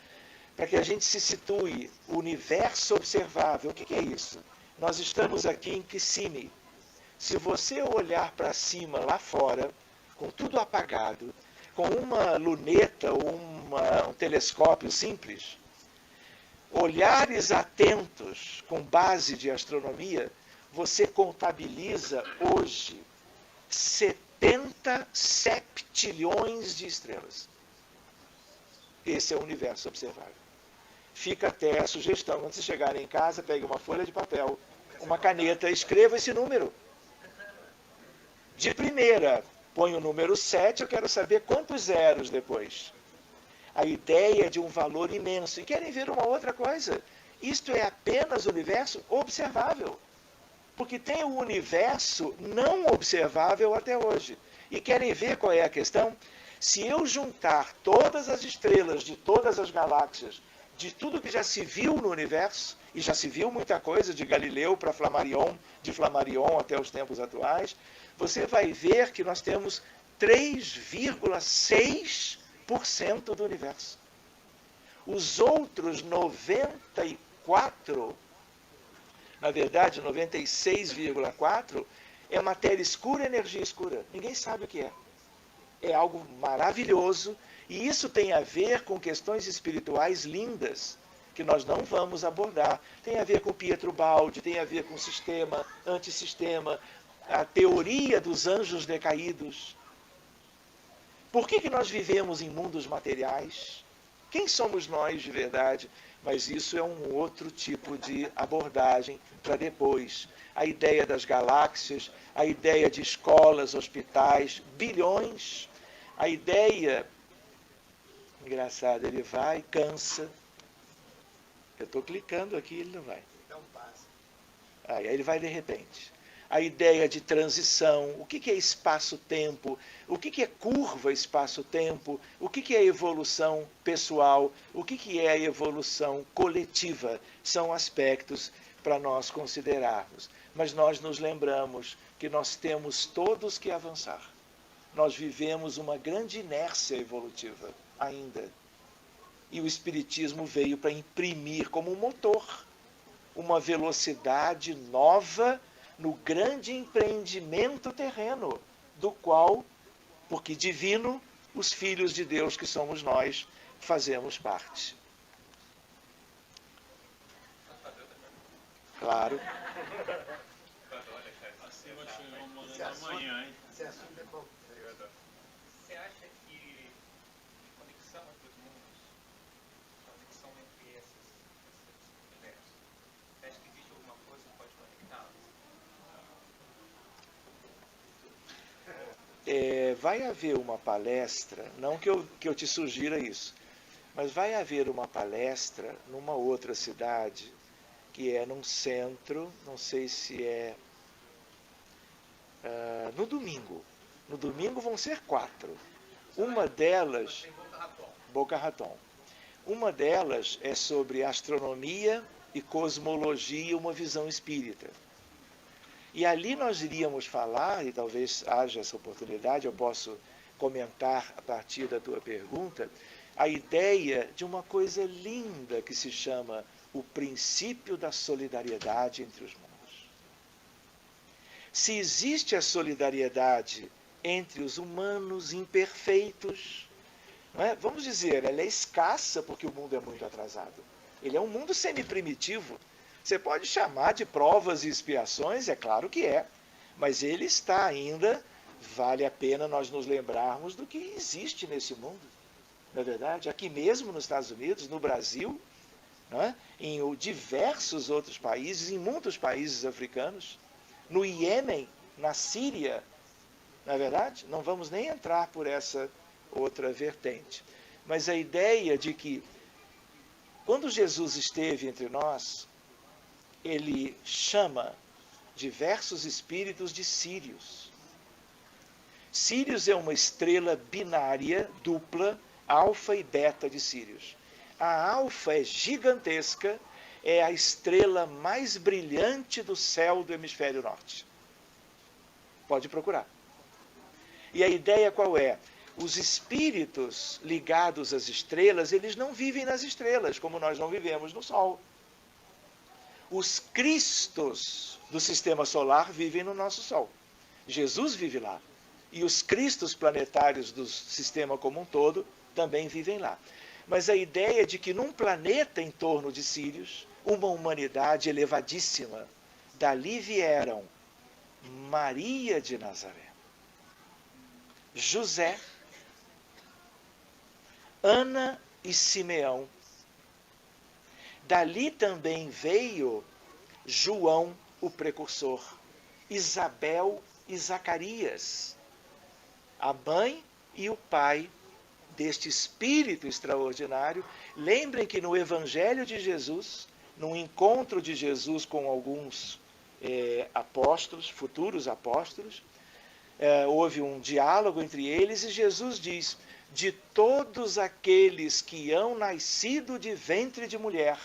Para que a gente se situe, o universo observável, o que é isso? Nós estamos aqui em Kissimmee. Se você olhar para cima, lá fora, com tudo apagado, com uma luneta ou um telescópio simples, olhares atentos com base de astronomia, você contabiliza hoje 70 septilhões de estrelas. Esse é o universo observável. Fica até a sugestão, quando vocês chegarem em casa, pegue uma folha de papel, uma caneta, escreva esse número. De primeira, põe o número 7, eu quero saber quantos zeros depois. A ideia de um valor imenso. E querem ver uma outra coisa? Isto é apenas o universo observável. Porque tem o universo não observável até hoje. E querem ver qual é a questão? Se eu juntar todas as estrelas de todas as galáxias de tudo que já se viu no universo, e já se viu muita coisa, de Galileu para Flammarion, de Flammarion até os tempos atuais, você vai ver que nós temos 3,6% do universo. Os outros 94%, na verdade 96,4%, é matéria escura e energia escura. Ninguém sabe o que é. É algo maravilhoso, e isso tem a ver com questões espirituais lindas, que nós não vamos abordar. Tem a ver com Pietro Baldi, tem a ver com sistema, antissistema, a teoria dos anjos decaídos. Por que nós vivemos em mundos materiais? Quem somos nós de verdade? Mas isso é um outro tipo de abordagem para depois. A ideia das galáxias, a ideia de escolas, hospitais, bilhões, a ideia... Engraçado, ele vai, cansa. Eu estou clicando aqui, ele não vai. Não passa. Aí ele vai de repente. A ideia de transição, o que é espaço-tempo, o que é curva espaço-tempo, o que é evolução pessoal, o que é a evolução coletiva, são aspectos para nós considerarmos. Mas nós nos lembramos que nós temos todos que avançar. Nós vivemos uma grande inércia evolutiva ainda. E o Espiritismo veio para imprimir como um motor uma velocidade nova no grande empreendimento terreno, do qual, porque divino, os filhos de Deus que somos nós, fazemos parte. Claro. Esse assunto é bom. Você acha que conexão entre os mundos, conexão entre esses universos, você acha que existe alguma coisa que pode conectá-los? Vai haver uma palestra, não que eu te sugira isso, mas vai haver uma palestra numa outra cidade, que é num centro, não sei se é no domingo. No domingo vão ser 4. Uma delas, Boca Raton. Uma delas é sobre astronomia e cosmologia, uma visão espírita. E ali nós iríamos falar, e talvez haja essa oportunidade, eu posso comentar a partir da tua pergunta, a ideia de uma coisa linda que se chama o princípio da solidariedade entre os mundos. Se existe a solidariedade entre os humanos imperfeitos, não é? Vamos dizer, ela é escassa porque o mundo é muito atrasado. Ele é um mundo semi-primitivo. Você pode chamar de provas e expiações, é claro que é, mas ele está ainda, vale a pena nós nos lembrarmos do que existe nesse mundo. Não é verdade? Aqui mesmo nos Estados Unidos, no Brasil, não é? Em diversos outros países, em muitos países africanos, no Iêmen, na Síria, não é verdade? Não vamos nem entrar por essa outra vertente. Mas a ideia de que, quando Jesus esteve entre nós, ele chama diversos espíritos de Sírios. Sírios é uma estrela binária, dupla, alfa e beta de Sírios. A alfa é gigantesca, é a estrela mais brilhante do céu do hemisfério norte. Pode procurar. E a ideia qual é? Os espíritos ligados às estrelas, eles não vivem nas estrelas, como nós não vivemos no Sol. Os cristos do sistema solar vivem no nosso Sol. Jesus vive lá. E os cristos planetários do sistema como um todo também vivem lá. Mas a ideia de que num planeta em torno de Sírios, uma humanidade elevadíssima, dali vieram Maria de Nazaré, José, Ana e Simeão. Dali também veio João, o precursor, Isabel e Zacarias, a mãe e o pai deste espírito extraordinário. Lembrem que no Evangelho de Jesus, num encontro de Jesus com alguns apóstolos, futuros apóstolos, houve um diálogo entre eles e Jesus diz: de todos aqueles que hão nascido de ventre de mulher,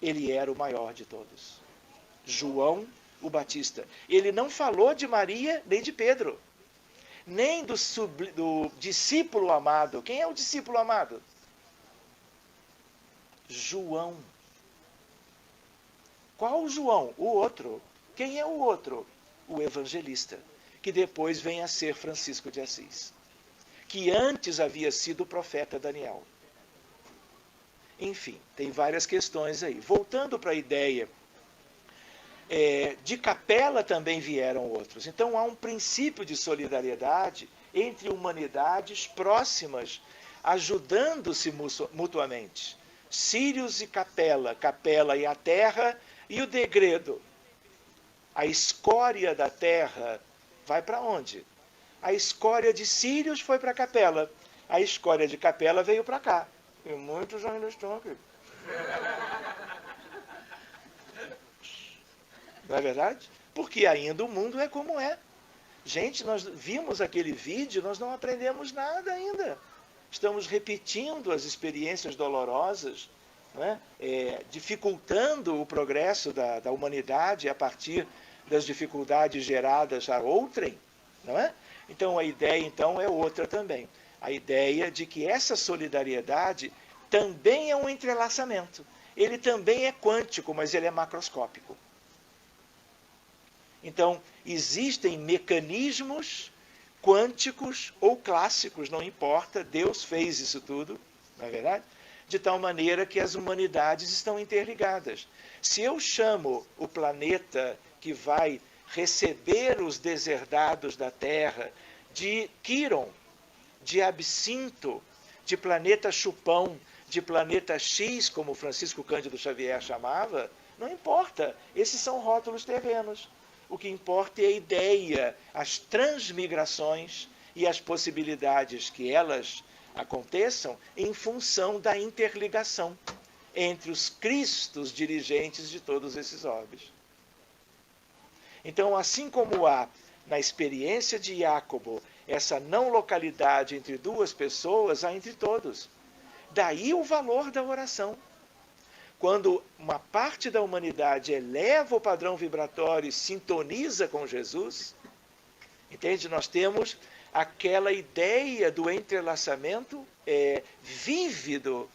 ele era o maior de todos. João o Batista. Ele não falou de Maria nem de Pedro, nem do discípulo amado. Quem é o discípulo amado? João. Qual João? O outro. Quem é o outro? O evangelista, que depois vem a ser Francisco de Assis, que antes havia sido o profeta Daniel. Enfim, tem várias questões aí. Voltando para a ideia, de capela também vieram outros. Então há um princípio de solidariedade entre humanidades próximas, ajudando-se mutuamente. Sírios e Capela, Capela e a terra, e o degredo. A escória da terra vai para onde? A escória de Sírios foi para Capela. A escória de Capela veio para cá. E muitos ainda estão aqui. Não é verdade? Porque ainda o mundo é como é. Gente, nós vimos aquele vídeo, nós não aprendemos nada ainda. Estamos repetindo as experiências dolorosas, não é? Dificultando o progresso da humanidade a partir das dificuldades geradas a outrem, não é? Então a ideia então é outra também. A ideia de que essa solidariedade também é um entrelaçamento. Ele também é quântico, mas ele é macroscópico. Então, existem mecanismos quânticos ou clássicos, não importa, Deus fez isso tudo, não é verdade? De tal maneira que as humanidades estão interligadas. Se eu chamo o planeta que vai receber os deserdados da Terra de Quiron, de Absinto, de planeta Chupão, de planeta X, como Francisco Cândido Xavier chamava, não importa, esses são rótulos terrenos. O que importa é a ideia, as transmigrações e as possibilidades que elas aconteçam em função da interligação entre os cristos dirigentes de todos esses orbes. Então, assim como há na experiência de Jácobo essa não localidade entre duas pessoas, há entre todos. Daí o valor da oração. Quando uma parte da humanidade eleva o padrão vibratório e sintoniza com Jesus, entende? Nós temos aquela ideia do entrelaçamento vívido,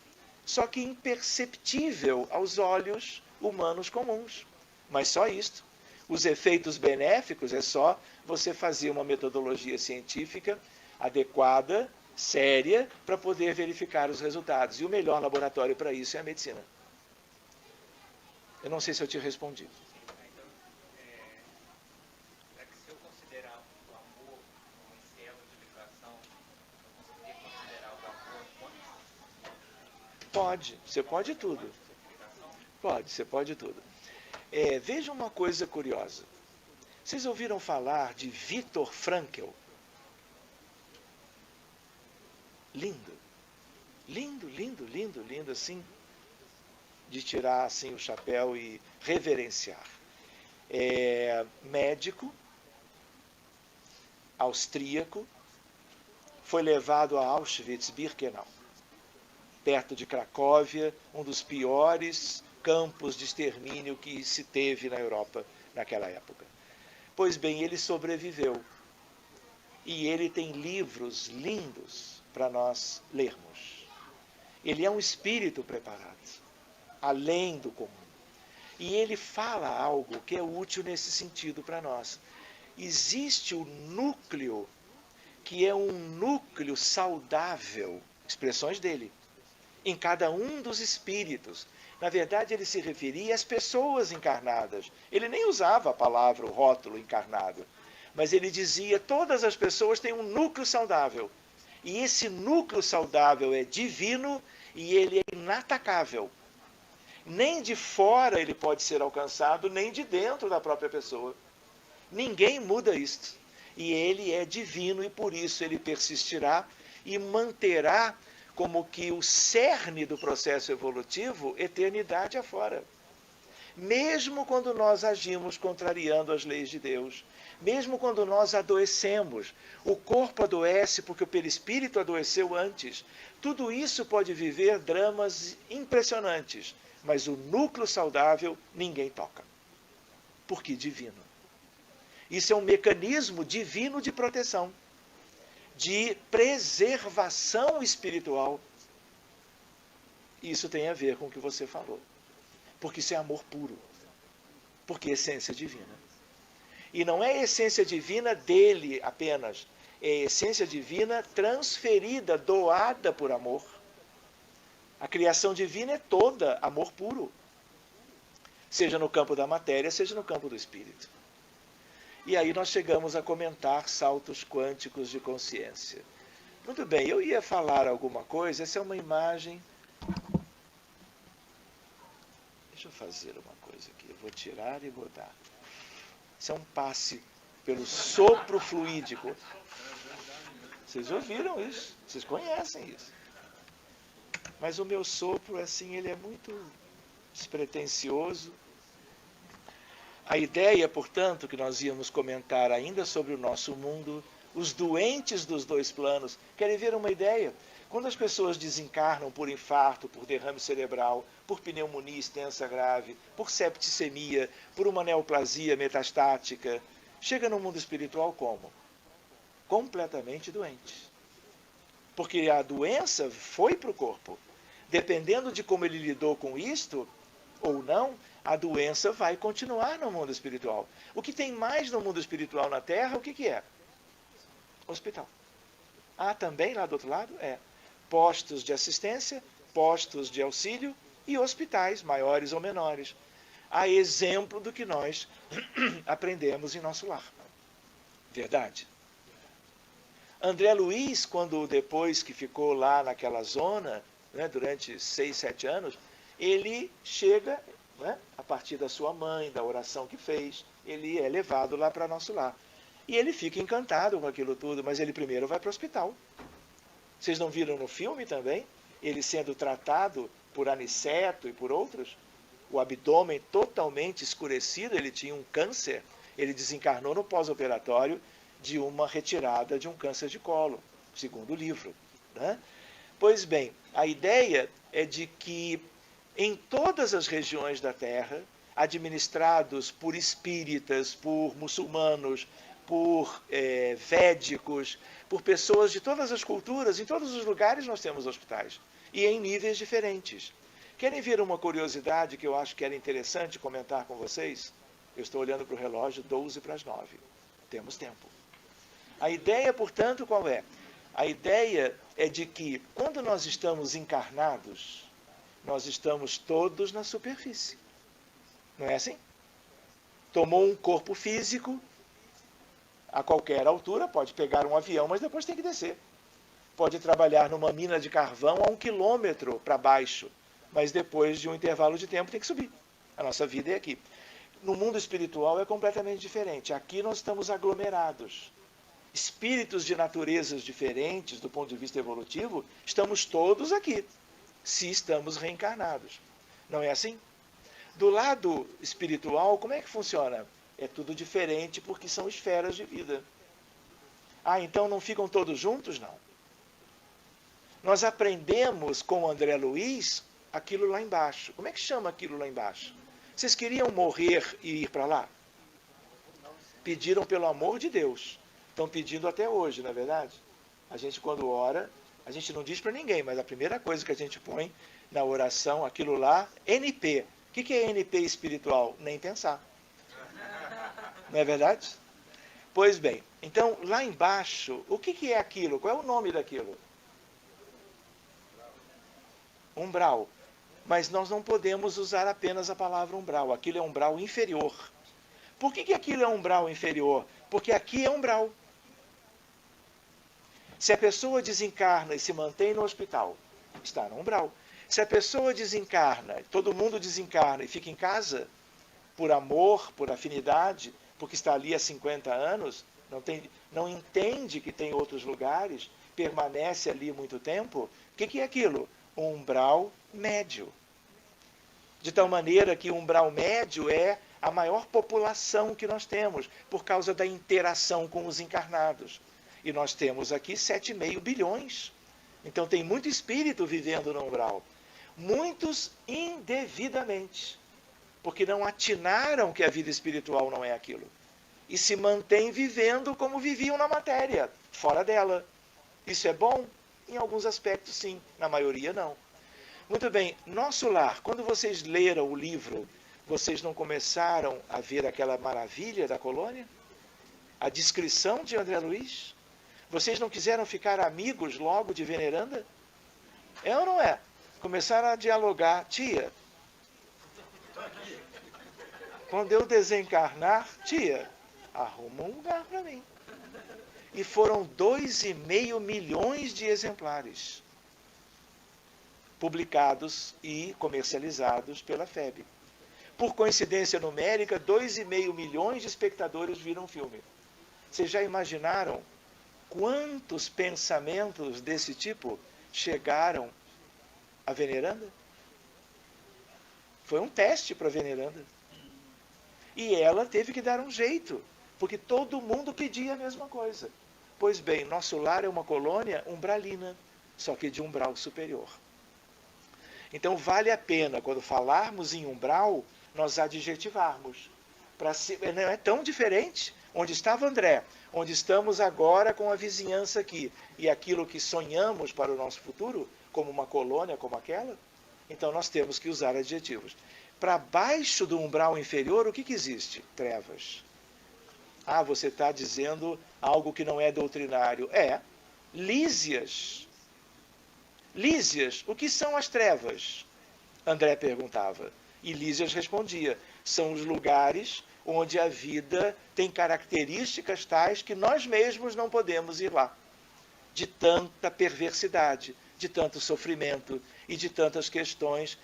só que imperceptível aos olhos humanos comuns. Mas só isto. Os efeitos benéficos é só você fazer uma metodologia científica adequada, séria, para poder verificar os resultados. E o melhor laboratório para isso é a medicina. Eu não sei se eu te respondi. Então, se eu considerar o amor como esse elo de ligação, eu conseguiria considerar o amor quântico? Pode, você pode tudo. Pode, você pode tudo. Veja uma coisa curiosa. Vocês ouviram falar de Viktor Frankl? Lindo. Lindo, lindo, lindo, lindo, assim, de tirar assim o chapéu e reverenciar. Médico, austríaco, foi levado a Auschwitz-Birkenau, perto de Cracóvia, um dos piores campos de extermínio que se teve na Europa naquela época. Pois bem, ele sobreviveu. E ele tem livros lindos para nós lermos. Ele é um espírito preparado, além do comum. E ele fala algo que é útil nesse sentido para nós. Existe o núcleo, que é um núcleo saudável, expressões dele, em cada um dos espíritos. Na verdade, ele se referia às pessoas encarnadas. Ele nem usava a palavra, o rótulo encarnado. Mas ele dizia, todas as pessoas têm um núcleo saudável. E esse núcleo saudável é divino e ele é inatacável. Nem de fora ele pode ser alcançado, nem de dentro da própria pessoa. Ninguém muda isto. E ele é divino e por isso ele persistirá e manterá como que o cerne do processo evolutivo, eternidade afora. Mesmo quando nós agimos contrariando as leis de Deus, mesmo quando nós adoecemos, o corpo adoece porque o perispírito adoeceu antes, tudo isso pode viver dramas impressionantes, mas o núcleo saudável ninguém toca. Porque divino. Isso é um mecanismo divino de proteção, de preservação espiritual. Isso tem a ver com o que você falou. Porque isso é amor puro. Porque é essência divina. E não é essência divina dele apenas. É essência divina transferida, doada por amor. A criação divina é toda amor puro. Seja no campo da matéria, seja no campo do espírito. E aí nós chegamos a comentar saltos quânticos de consciência. Muito bem, eu ia falar alguma coisa, essa é uma imagem. Deixa eu fazer uma coisa aqui, eu vou tirar e botar. Isso é um passe pelo sopro fluídico. Vocês ouviram isso, vocês conhecem isso. Mas o meu sopro, assim, ele é muito despretensioso. A ideia, portanto, que nós íamos comentar ainda sobre o nosso mundo, os doentes dos dois planos. Querem ver uma ideia? Quando as pessoas desencarnam por infarto, por derrame cerebral, por pneumonia extensa grave, por septicemia, por uma neoplasia metastática, chega no mundo espiritual como? Completamente doente. Porque a doença foi para o corpo. Dependendo de como ele lidou com isto, ou não, a doença vai continuar no mundo espiritual. O que tem mais no mundo espiritual na Terra, o que é? Hospital. Ah, também lá do outro lado? É. Postos de assistência, postos de auxílio e hospitais, maiores ou menores. A exemplo do que nós aprendemos em nosso lar. Verdade? André Luiz, quando depois que ficou lá naquela zona, né, durante 6, 7 anos, ele chega, né, a partir da sua mãe, da oração que fez, ele é levado lá para nosso lar. E ele fica encantado com aquilo tudo, mas ele primeiro vai para o hospital. Vocês não viram no filme também? Ele sendo tratado por Aniceto e por outros? O abdômen totalmente escurecido, ele tinha um câncer. Ele desencarnou no pós-operatório de uma retirada de um câncer de colo, segundo o livro, né? Pois bem, a ideia é de que em todas as regiões da Terra, administrados por espíritas, por muçulmanos, por védicos, por pessoas de todas as culturas, em todos os lugares nós temos hospitais, e em níveis diferentes. Querem ver uma curiosidade que eu acho que era interessante comentar com vocês? Eu estou olhando para o relógio, 8:50. Temos tempo. A ideia, portanto, qual é? A ideia é de que, quando nós estamos encarnados, nós estamos todos na superfície. Não é assim? Tomou um corpo físico, a qualquer altura, pode pegar um avião, mas depois tem que descer. Pode trabalhar numa mina de carvão a 1 quilômetro para baixo, mas depois de um intervalo de tempo tem que subir. A nossa vida é aqui. No mundo espiritual é completamente diferente. Aqui nós estamos aglomerados. Espíritos de naturezas diferentes, do ponto de vista evolutivo, estamos todos aqui, se estamos reencarnados. Não é assim? Do lado espiritual, como é que funciona? É tudo diferente porque são esferas de vida. Ah, então não ficam todos juntos? Não. Nós aprendemos com André Luiz aquilo lá embaixo. Como é que chama aquilo lá embaixo? Vocês queriam morrer e ir para lá? Pediram pelo amor de Deus. Estão pedindo até hoje, não é verdade? A gente, quando ora, a gente não diz para ninguém, mas a primeira coisa que a gente põe na oração, aquilo lá, NP. O que é NP espiritual? Nem pensar. Não é verdade? Pois bem, então, lá embaixo, o que é aquilo? Qual é o nome daquilo? Umbral. Mas nós não podemos usar apenas a palavra umbral. Aquilo é umbral inferior. Por que aquilo é umbral inferior? Porque aqui é umbral. Se a pessoa desencarna e se mantém no hospital, está no umbral. Se a pessoa desencarna, todo mundo desencarna e fica em casa, por amor, por afinidade, porque está ali há 50 anos, não entende que tem outros lugares, permanece ali muito tempo, o que é aquilo? Um umbral médio. De tal maneira que o umbral médio é a maior população que nós temos, por causa da interação com os encarnados. E nós temos aqui 7,5 bilhões. Então tem muito espírito vivendo no umbral. Muitos indevidamente, porque não atinaram que a vida espiritual não é aquilo. E se mantêm vivendo como viviam na matéria, fora dela. Isso é bom? Em alguns aspectos sim, na maioria não. Muito bem, Nosso Lar, quando vocês leram o livro, vocês não começaram a ver aquela maravilha da colônia? A descrição de André Luiz? Vocês não quiseram ficar amigos logo de Veneranda? É ou não é? Começaram a dialogar. Tia, quando eu desencarnar, tia, arruma um lugar para mim. E foram 2,5 milhões de exemplares publicados e comercializados pela FEB. Por coincidência numérica, 2,5 milhões de espectadores viram o filme. Vocês já imaginaram quantos pensamentos desse tipo chegaram a Veneranda? Foi um teste para Veneranda. E ela teve que dar um jeito, porque todo mundo pedia a mesma coisa. Pois bem, Nosso Lar é uma colônia umbralina, só que de umbral superior. Então vale a pena, quando falarmos em umbral, nós adjetivarmos. Não é tão diferente. Onde estava André, onde estamos agora com a vizinhança aqui, e aquilo que sonhamos para o nosso futuro, como uma colônia como aquela, então nós temos que usar adjetivos. Para baixo do umbral inferior, o que existe? Trevas. Ah, você está dizendo algo que não é doutrinário. É. Lísias. Lísias, o que são as trevas? André perguntava. E Lísias respondia, são os lugares onde a vida tem características tais que nós mesmos não podemos ir lá. De tanta perversidade, de tanto sofrimento e de tantas questões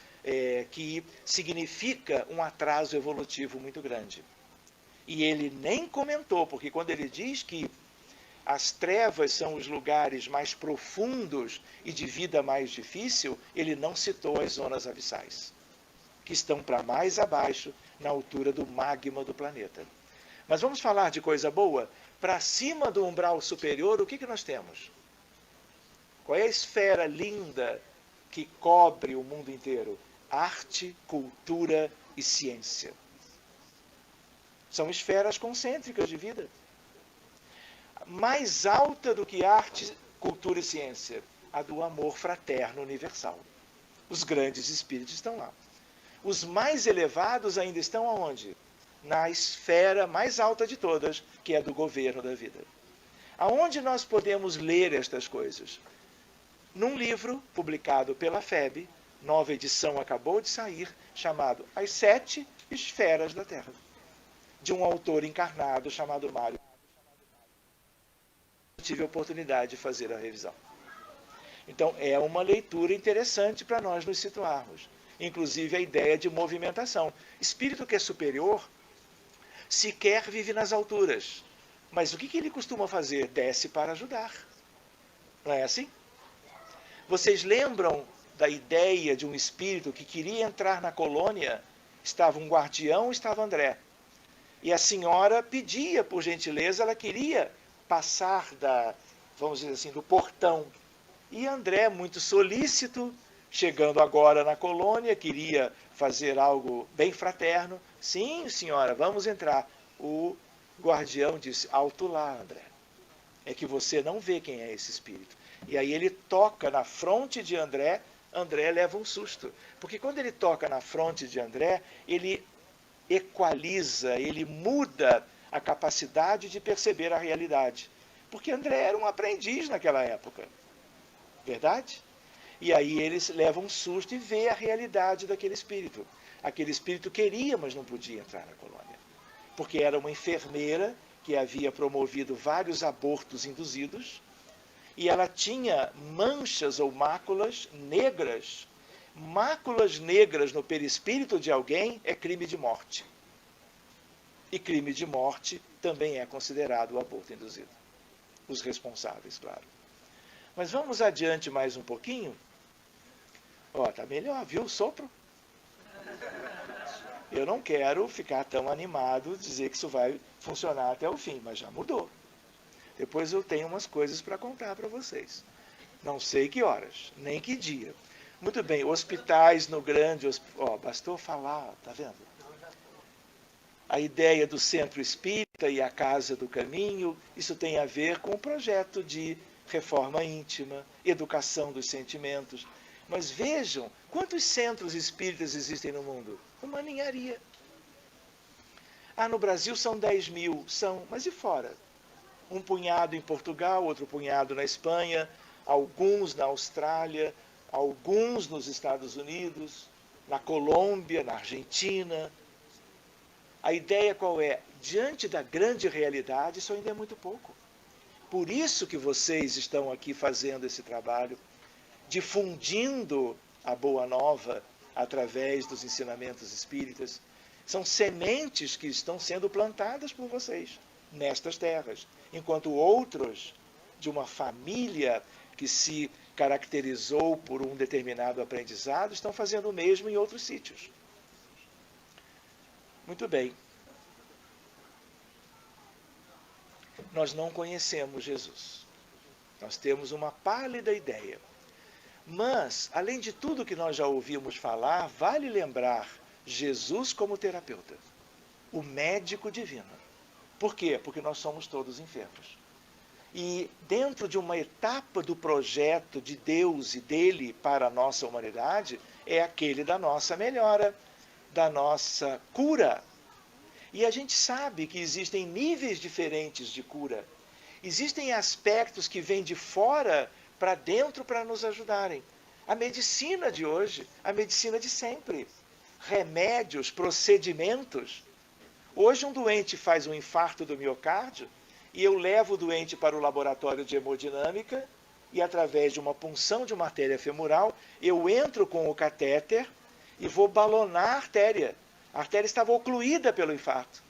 que significa um atraso evolutivo muito grande. E ele nem comentou, porque quando ele diz que as trevas são os lugares mais profundos e de vida mais difícil, ele não citou as zonas abissais, que estão para mais abaixo, na altura do magma do planeta. Mas vamos falar de coisa boa? Para cima do umbral superior, o que nós temos? Qual é a esfera linda que cobre o mundo inteiro? Arte, cultura e ciência. São esferas concêntricas de vida. Mais alta do que arte, cultura e ciência, a do amor fraterno universal. Os grandes espíritos estão lá. Os mais elevados ainda estão aonde? Na esfera mais alta de todas, que é do governo da vida. Aonde nós podemos ler estas coisas? Num livro publicado pela FEB, nova edição acabou de sair, chamado As 7 Esferas da Terra, de um autor encarnado chamado Mário. Tive a oportunidade de fazer a revisão. Então, é uma leitura interessante para nós nos situarmos. Inclusive a ideia de movimentação. Espírito que é superior, sequer vive nas alturas. Mas o que ele costuma fazer? Desce para ajudar. Não é assim? Vocês lembram da ideia de um espírito que queria entrar na colônia? Estava um guardião, estava André. E a senhora pedia, por gentileza, ela queria passar vamos dizer assim, do portão. E André, muito solícito, chegando agora na colônia, queria fazer algo bem fraterno. Sim, senhora, vamos entrar. O guardião disse, alto lá, André. É que você não vê quem é esse espírito. E aí ele toca na fronte de André, André leva um susto. Porque quando ele toca na fronte de André, ele equaliza, ele muda a capacidade de perceber a realidade. Porque André era um aprendiz naquela época. Verdade? E aí eles levam um susto e vê a realidade daquele espírito. Aquele espírito queria, mas não podia entrar na colônia. Porque era uma enfermeira que havia promovido vários abortos induzidos, e ela tinha manchas ou máculas negras. Máculas negras no perispírito de alguém é crime de morte. E crime de morte também é considerado o aborto induzido. Os responsáveis, claro. Mas vamos adiante mais um pouquinho. Ó, tá melhor, viu o sopro? Eu não quero ficar tão animado, dizer que isso vai funcionar até o fim, mas já mudou. Depois eu tenho umas coisas para contar para vocês. Não sei que horas, nem que dia. Muito bem, hospitais no grande... bastou falar, tá vendo? A ideia do centro espírita e a casa do caminho, isso tem a ver com o projeto de reforma íntima, educação dos sentimentos. Mas vejam, quantos centros espíritas existem no mundo? Uma ninharia. No Brasil são 10 mil, mas e fora? Um punhado em Portugal, outro punhado na Espanha, alguns na Austrália, alguns nos Estados Unidos, na Colômbia, na Argentina. A ideia qual é? Diante da grande realidade, isso ainda é muito pouco. Por isso que vocês estão aqui fazendo esse trabalho, difundindo a Boa Nova através dos ensinamentos espíritas. São sementes que estão sendo plantadas por vocês nestas terras, enquanto outros de uma família que se caracterizou por um determinado aprendizado estão fazendo o mesmo em outros sítios. Muito bem. Nós não conhecemos Jesus. Nós temos uma pálida ideia. Mas, além de tudo que nós já ouvimos falar, vale lembrar Jesus como terapeuta, o médico divino. Por quê? Porque nós somos todos enfermos. E dentro de uma etapa do projeto de Deus e dele para a nossa humanidade, é aquele da nossa melhora, da nossa cura. E a gente sabe que existem níveis diferentes de cura. Existem aspectos que vêm de fora para dentro para nos ajudarem. A medicina de hoje, a medicina de sempre. Remédios, procedimentos. Hoje um doente faz um infarto do miocárdio e eu levo o doente para o laboratório de hemodinâmica e através de uma punção de uma artéria femoral, eu entro com o catéter e vou balonar a artéria. A artéria estava ocluída pelo infarto.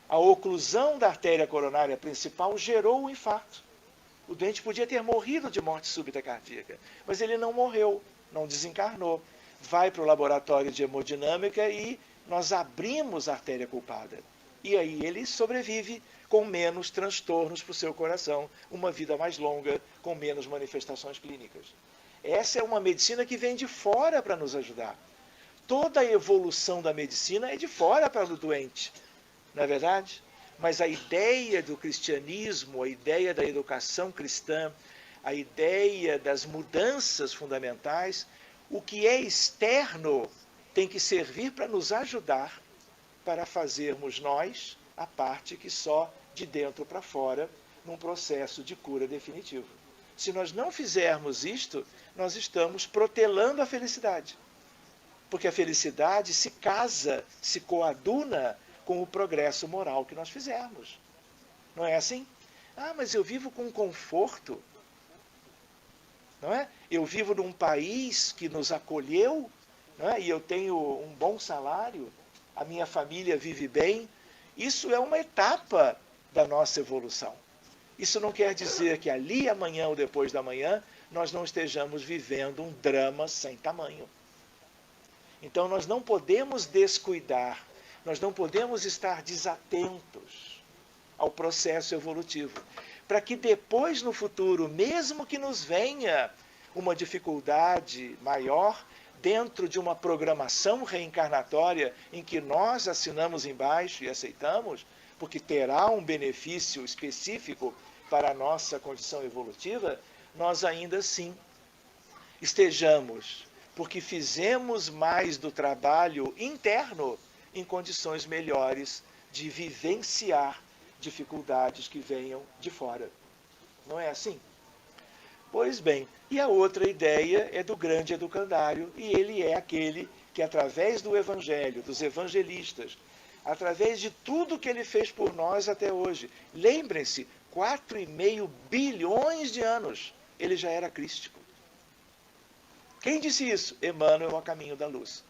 A oclusão da artéria coronária principal gerou o infarto. O doente podia ter morrido de morte súbita cardíaca, mas ele não morreu, não desencarnou. Vai para o laboratório de hemodinâmica e nós abrimos a artéria culpada. E aí ele sobrevive com menos transtornos para o seu coração, uma vida mais longa, com menos manifestações clínicas. Essa é uma medicina que vem de fora para nos ajudar. Toda a evolução da medicina é de fora para o doente, não é verdade? Mas a ideia do cristianismo, a ideia da educação cristã, a ideia das mudanças fundamentais, o que é externo tem que servir para nos ajudar para fazermos nós a parte que só de dentro para fora, num processo de cura definitivo. Se nós não fizermos isto, nós estamos protelando a felicidade. Porque a felicidade se casa, se coaduna com o progresso moral que nós fizermos. Não é assim? Mas eu vivo com conforto. Não é? Eu vivo num país que nos acolheu, não é? E eu tenho um bom salário, a minha família vive bem. Isso é uma etapa da nossa evolução. Isso não quer dizer que ali amanhã ou depois da manhã nós não estejamos vivendo um drama sem tamanho. Então nós não podemos descuidar, nós não podemos estar desatentos ao processo evolutivo, para que depois no futuro, mesmo que nos venha uma dificuldade maior, dentro de uma programação reencarnatória em que nós assinamos embaixo e aceitamos, porque terá um benefício específico para a nossa condição evolutiva, nós ainda assim estejamos, porque fizemos mais do trabalho interno em condições melhores de vivenciar dificuldades que venham de fora. Não é assim? Pois bem, e a outra ideia é do grande educandário, e ele é aquele que, através do Evangelho, dos evangelistas, através de tudo que ele fez por nós até hoje, lembrem-se, 4,5 bilhões de anos, ele já era crístico. Quem disse isso? Emmanuel, a caminho da luz.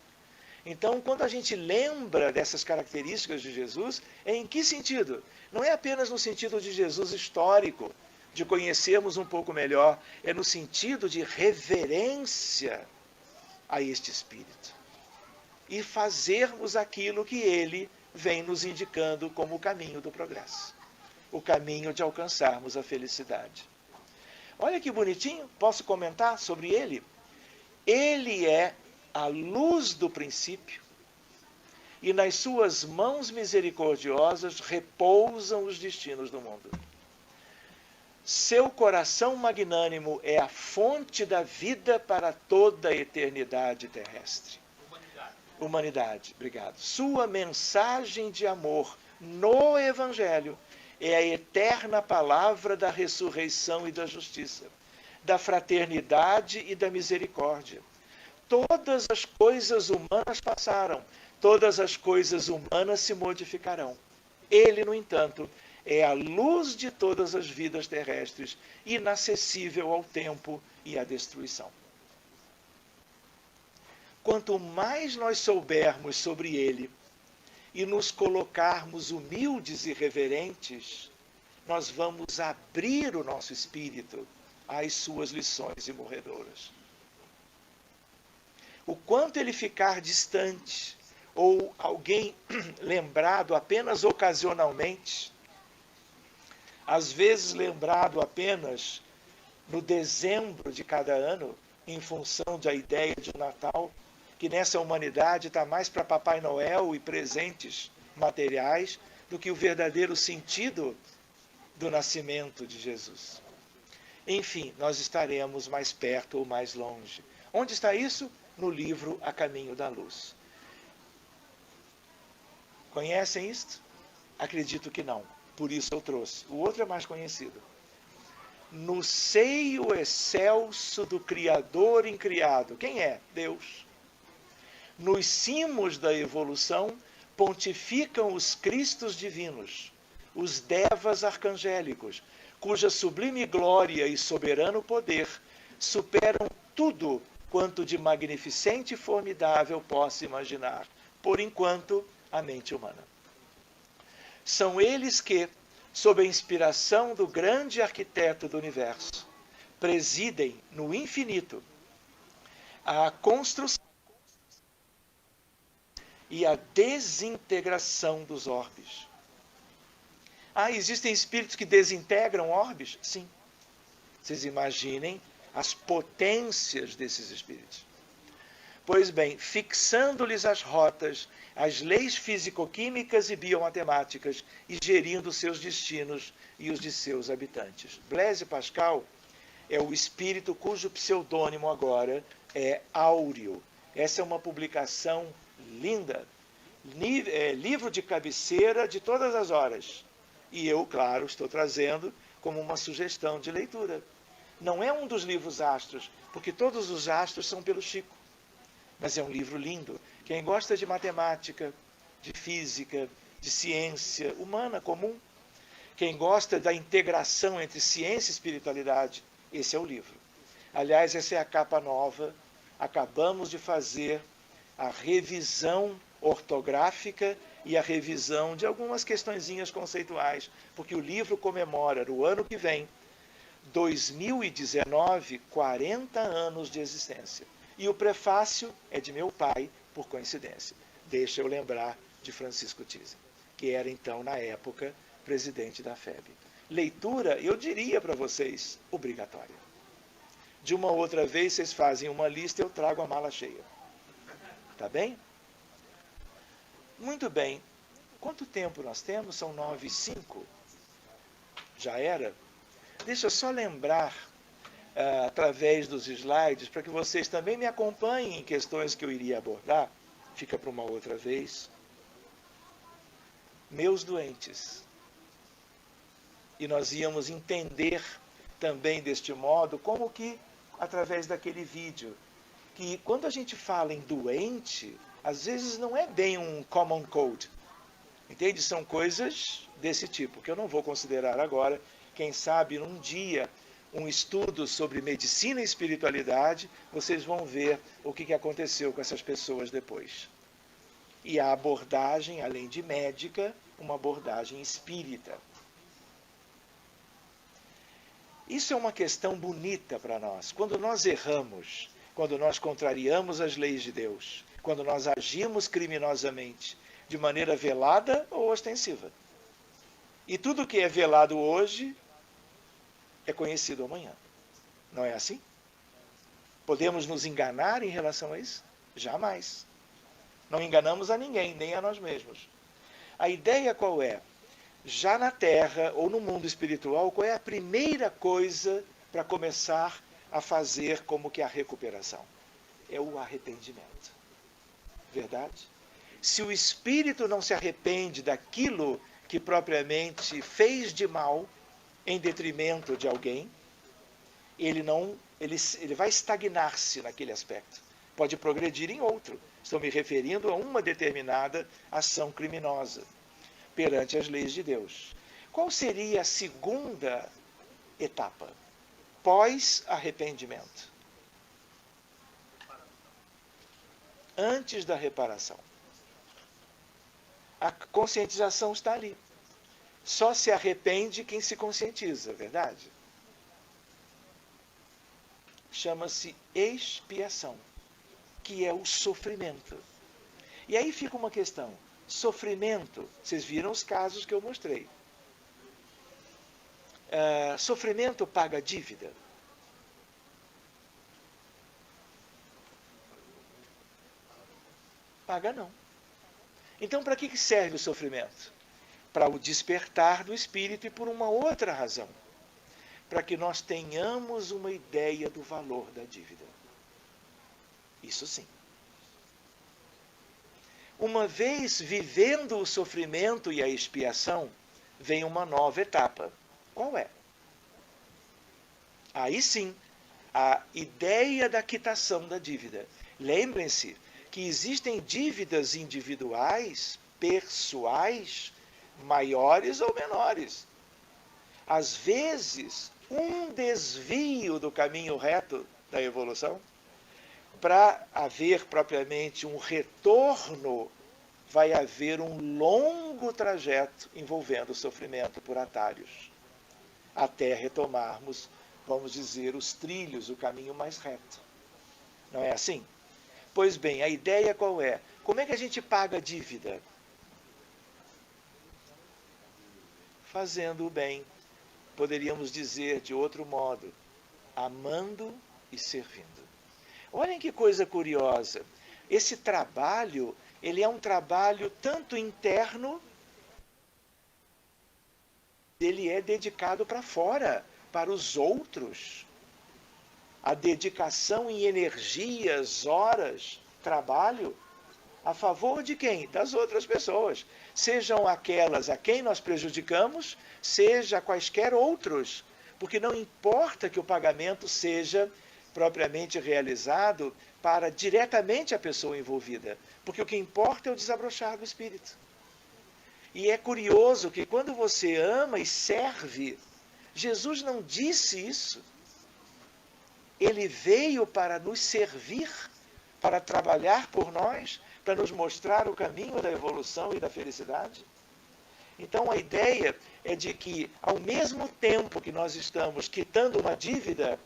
Então, quando a gente lembra dessas características de Jesus, é em que sentido? Não é apenas no sentido de Jesus histórico, de conhecermos um pouco melhor, é no sentido de reverência a este Espírito. e fazermos aquilo que ele vem nos indicando como o caminho do progresso, o caminho de alcançarmos a felicidade. Olha que bonitinho, posso comentar sobre ele? Ele é a luz do princípio, e nas suas mãos misericordiosas repousam os destinos do mundo. Seu coração magnânimo é a fonte da vida para toda a eternidade terrestre. Humanidade, obrigado. Sua mensagem de amor no Evangelho é a eterna palavra da ressurreição e da justiça, da fraternidade e da misericórdia. Todas as coisas humanas passaram, todas as coisas humanas se modificarão. Ele, no entanto, é a luz de todas as vidas terrestres, inacessível ao tempo e à destruição. Quanto mais nós soubermos sobre ele e nos colocarmos humildes e reverentes, nós vamos abrir o nosso espírito às suas lições imorredoras. O quanto ele ficar distante, ou alguém lembrado apenas ocasionalmente, às vezes lembrado apenas no dezembro de cada ano, em função da ideia de um Natal, que nessa humanidade está mais para Papai Noel e presentes materiais do que o verdadeiro sentido do nascimento de Jesus. Enfim, nós estaremos mais perto ou mais longe. Onde está isso? No livro A Caminho da Luz. Conhecem isto? Acredito que não. Por isso eu trouxe. O outro é mais conhecido. No seio excelso do Criador incriado. Quem é? Deus. Nos cimos da evolução pontificam os Cristos divinos, os Devas arcangélicos, cuja sublime glória e soberano poder superam tudo quanto de magnificente e formidável possa imaginar, por enquanto, a mente humana. São eles que, sob a inspiração do grande arquiteto do universo, presidem no infinito a construção e a desintegração dos orbes. Existem espíritos que desintegram orbes? Sim. Vocês imaginem as potências desses espíritos. Pois bem, fixando-lhes as rotas, as leis físico-químicas e biomatemáticas e gerindo seus destinos e os de seus habitantes. Blaise Pascal é o espírito cujo pseudônimo agora é Áureo. Essa é uma publicação linda, livro de cabeceira de todas as horas. E eu, claro, estou trazendo como uma sugestão de leitura. Não é um dos livros astros, porque todos os astros são pelo Chico. Mas é um livro lindo. Quem gosta de matemática, de física, de ciência humana comum, quem gosta da integração entre ciência e espiritualidade, esse é o livro. Aliás, essa é a capa nova. Acabamos de fazer a revisão ortográfica e a revisão de algumas questõezinhas conceituais, porque o livro comemora, no ano que vem, 2019, 40 anos de existência. E o prefácio é de meu pai, por coincidência. Deixa eu lembrar de Francisco Thyssen, que era então, na época, presidente da FEB. Leitura, eu diria para vocês, obrigatória. De uma outra vez, vocês fazem uma lista e eu trago a mala cheia. Tá bem? Muito bem. Quanto tempo nós temos? São 9h05. Já era? Deixa eu só lembrar, através dos slides, para que vocês também me acompanhem em questões que eu iria abordar. Fica para uma outra vez. Meus doentes. E nós íamos entender também deste modo, como que, através daquele vídeo, que quando a gente fala em doente, às vezes não é bem um common code. Entende? São coisas desse tipo, que eu não vou considerar agora. Quem sabe, num dia, um estudo sobre medicina e espiritualidade, vocês vão ver o que aconteceu com essas pessoas depois. E a abordagem, além de médica, uma abordagem espírita. Isso é uma questão bonita para nós. Quando nós erramos, quando nós contrariamos as leis de Deus, quando nós agimos criminosamente, de maneira velada ou ostensiva. E tudo que é velado hoje é conhecido amanhã. Não é assim? Podemos nos enganar em relação a isso? Jamais. Não enganamos a ninguém, nem a nós mesmos. A ideia qual é? Já na Terra ou no mundo espiritual, qual é a primeira coisa para começar a fazer como que a recuperação? É o arrependimento. Verdade? Se o espírito não se arrepende daquilo que propriamente fez de mal em detrimento de alguém, ele vai estagnar-se naquele aspecto. Pode progredir em outro. Estou me referindo a uma determinada ação criminosa perante as leis de Deus. Qual seria a segunda etapa? Pós-arrependimento. Antes da reparação. A conscientização está ali. Só se arrepende quem se conscientiza, verdade? Chama-se expiação, que é o sofrimento. E aí fica uma questão. Sofrimento, vocês viram os casos que eu mostrei. Sofrimento paga dívida? Paga não. Então, para que serve o sofrimento? Para o despertar do espírito e por uma outra razão. Para que nós tenhamos uma ideia do valor da dívida. Isso sim. Uma vez vivendo o sofrimento e a expiação, vem uma nova etapa. Qual é? Aí sim, a ideia da quitação da dívida. Lembrem-se que existem dívidas individuais, pessoais, maiores ou menores. Às vezes, um desvio do caminho reto da evolução, para haver propriamente um retorno, vai haver um longo trajeto envolvendo o sofrimento por atalhos, até retomarmos, vamos dizer, os trilhos, o caminho mais reto. Não é assim? Pois bem, a ideia qual é? Como é que a gente paga a dívida? Fazendo o bem. Poderíamos dizer de outro modo, amando e servindo. Olhem que coisa curiosa. Esse trabalho, ele é um trabalho tanto interno, ele é dedicado para fora, para os outros. A dedicação em energias, horas, trabalho, a favor de quem? Das outras pessoas. Sejam aquelas a quem nós prejudicamos, seja quaisquer outros. Porque não importa que o pagamento seja propriamente realizado para diretamente a pessoa envolvida, porque o que importa é o desabrochar do espírito. E é curioso que quando você ama e serve, Jesus não disse isso. Ele veio para nos servir, para trabalhar por nós, para nos mostrar o caminho da evolução e da felicidade. Então a ideia é de que, ao mesmo tempo que nós estamos quitando uma dívida,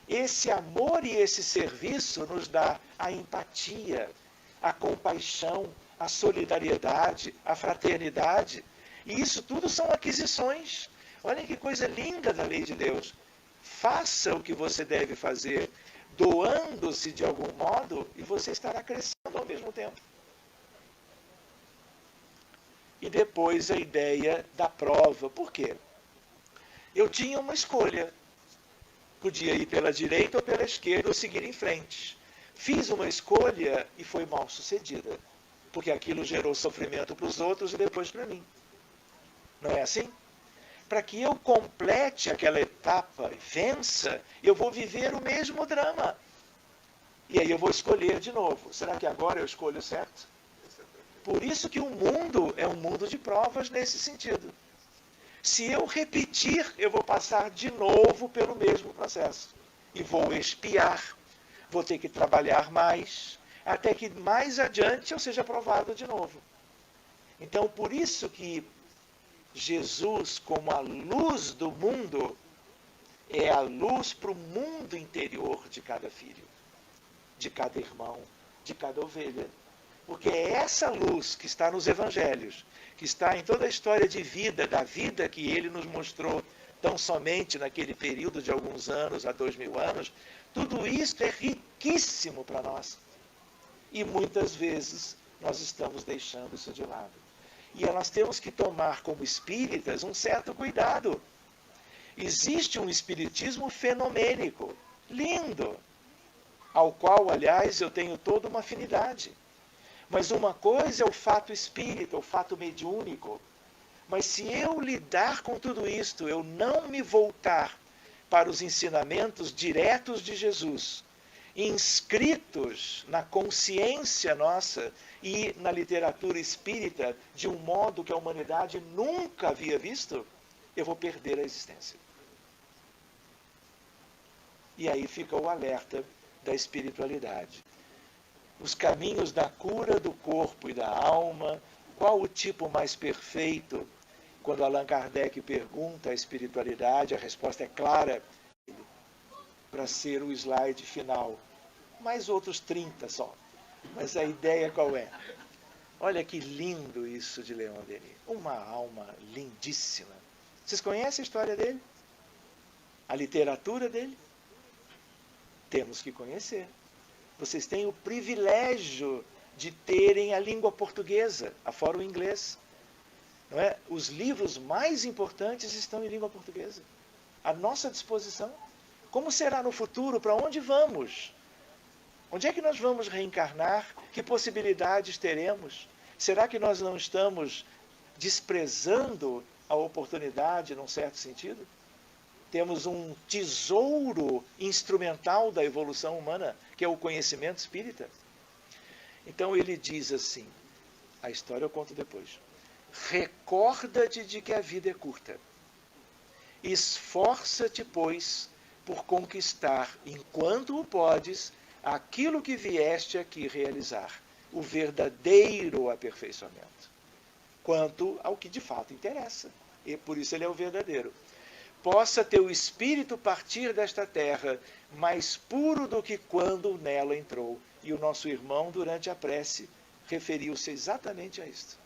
esse amor e esse serviço nos dá a empatia, a compaixão, a solidariedade, a fraternidade. E isso tudo são aquisições. Olhem que coisa linda da lei de Deus. Faça o que você deve fazer, doando-se de algum modo, e você estará crescendo ao mesmo tempo. E depois a ideia da prova. Por quê? Eu tinha uma escolha. Podia ir pela direita ou pela esquerda ou seguir em frente. Fiz uma escolha e foi mal sucedida. Porque aquilo gerou sofrimento para os outros e depois para mim. Não é assim? Para que eu complete aquela etapa e vença, eu vou viver o mesmo drama. E aí eu vou escolher de novo. Será que agora eu escolho certo? Por isso que o mundo é um mundo de provas nesse sentido. Se eu repetir, eu vou passar de novo pelo mesmo processo. E vou expiar. Vou ter que trabalhar mais, até que mais adiante eu seja aprovado de novo. Então, por isso que Jesus, como a luz do mundo, é a luz para o mundo interior de cada filho, de cada irmão, de cada ovelha. Porque é essa luz que está nos evangelhos, que está em toda a história de vida, da vida que ele nos mostrou tão somente naquele período de alguns anos, há 2000 anos, tudo isso é riquíssimo para nós. E muitas vezes nós estamos deixando isso de lado. E nós temos que tomar como espíritas um certo cuidado. Existe um espiritismo fenomênico, lindo, ao qual, aliás, eu tenho toda uma afinidade. Mas uma coisa é o fato espírita, o fato mediúnico. Mas se eu lidar com tudo isto, eu não me voltar para os ensinamentos diretos de Jesus, inscritos na consciência nossa e na literatura espírita, de um modo que a humanidade nunca havia visto, eu vou perder a existência. E aí fica o alerta da espiritualidade. Os caminhos da cura do corpo e da alma, qual o tipo mais perfeito? Quando Allan Kardec pergunta a espiritualidade, a resposta é clara, para ser o slide final. Mais outros 30 só. Mas a ideia qual é? Olha que lindo isso de Leon Denis. Uma alma lindíssima. Vocês conhecem a história dele? A literatura dele? Temos que conhecer. Vocês têm o privilégio de terem a língua portuguesa, afora o inglês. Não é? Os livros mais importantes estão em língua portuguesa. À nossa disposição. Como será no futuro? Para onde vamos? Onde é que nós vamos reencarnar? Que possibilidades teremos? Será que nós não estamos desprezando a oportunidade, num certo sentido? Temos um tesouro instrumental da evolução humana, que é o conhecimento espírita. Então ele diz assim, a história eu conto depois. Recorda-te de que a vida é curta. Esforça-te, pois, por conquistar, enquanto o podes, aquilo que vieste aqui realizar, o verdadeiro aperfeiçoamento, quanto ao que de fato interessa. E por isso ele é o verdadeiro. Possa teu espírito partir desta terra mais puro do que quando nela entrou. E o nosso irmão, durante a prece, referiu-se exatamente a isto.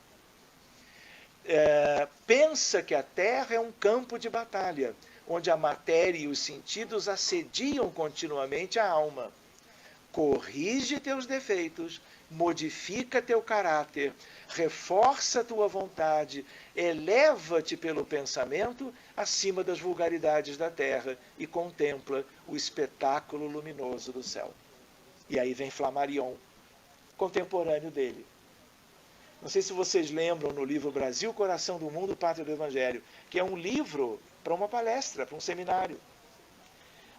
Pensa que a terra é um campo de batalha, onde a matéria e os sentidos assediam continuamente a alma. Corrige teus defeitos, modifica teu caráter, reforça tua vontade, eleva-te pelo pensamento acima das vulgaridades da terra e contempla o espetáculo luminoso do céu. E aí vem Flammarion, contemporâneo dele. Não sei se vocês lembram no livro Brasil, Coração do Mundo, Pátria do Evangelho, que é um livro para uma palestra, para um seminário.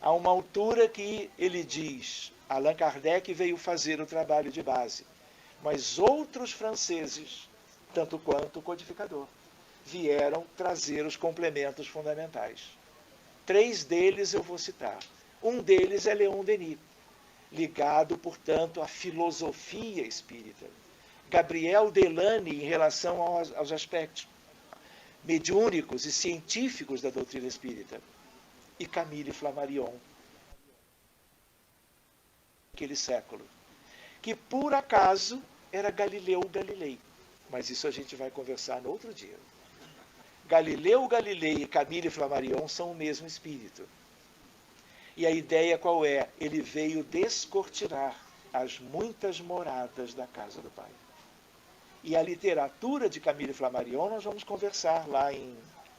Há uma altura que ele diz, Allan Kardec veio fazer o trabalho de base, mas outros franceses, tanto quanto o codificador, vieram trazer os complementos fundamentais. 3 deles eu vou citar. Um deles é Leon Denis, ligado, portanto, à filosofia espírita. Gabriel Delany, em relação aos aspectos mediúnicos e científicos da doutrina espírita. E Camille Flammarion, aquele século, que por acaso era Galileu Galilei. Mas isso a gente vai conversar no outro dia. Galileu Galilei e Camille Flammarion são o mesmo espírito. E a ideia qual é? Ele veio descortinar as muitas moradas da casa do Pai. E a literatura de Camille Flammarion nós vamos conversar lá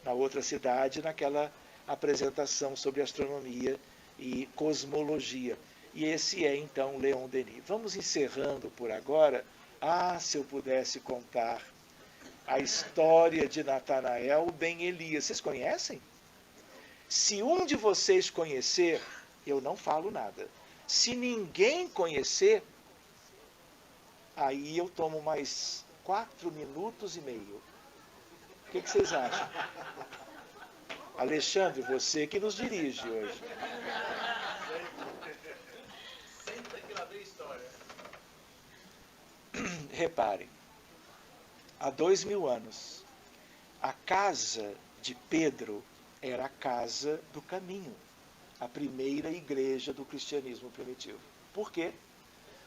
na outra cidade, naquela apresentação sobre astronomia e cosmologia. E esse é, então, Leon Denis. Vamos encerrando por agora. Se eu pudesse contar a história de Natanael ben Elias. Vocês conhecem? Se um de vocês conhecer, eu não falo nada. Se ninguém conhecer, aí eu tomo mais 4 minutos e meio. O que vocês acham? Alexandre, você que nos dirige hoje. Senta que lá vem história. Reparem, há 2000 anos, a casa de Pedro era a casa do caminho, a primeira igreja do cristianismo primitivo. Por quê?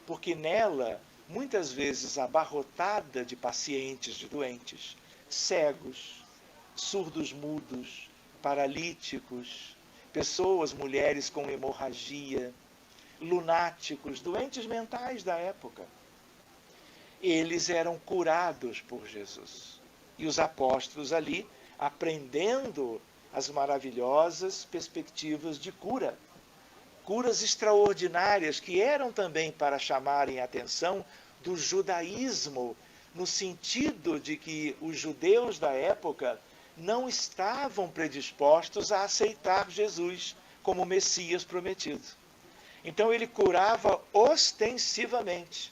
porque nela, muitas vezes abarrotada de pacientes, de doentes, cegos, surdos mudos, paralíticos, pessoas, mulheres com hemorragia, lunáticos, doentes mentais da época. Eles eram curados por Jesus. E os apóstolos ali, aprendendo as maravilhosas perspectivas de cura. Curas extraordinárias que eram também para chamarem a atenção do judaísmo, no sentido de que os judeus da época não estavam predispostos a aceitar Jesus como Messias prometido. Então ele curava ostensivamente,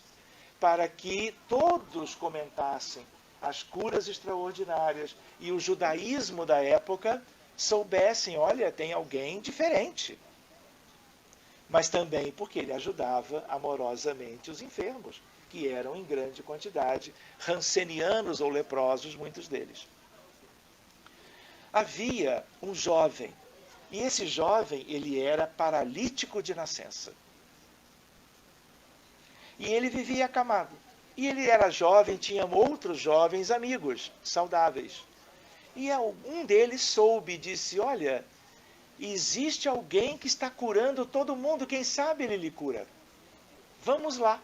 para que todos comentassem as curas extraordinárias e o judaísmo da época soubessem, olha, tem alguém diferente. Mas também porque ele ajudava amorosamente os enfermos, que eram em grande quantidade, rancenianos ou leprosos, muitos deles. Havia um jovem, e esse jovem, ele era paralítico de nascença. E ele vivia acamado. E ele era jovem, tinha outros jovens amigos, saudáveis. E um deles soube e disse, olha, existe alguém que está curando todo mundo, quem sabe ele lhe cura. Vamos lá.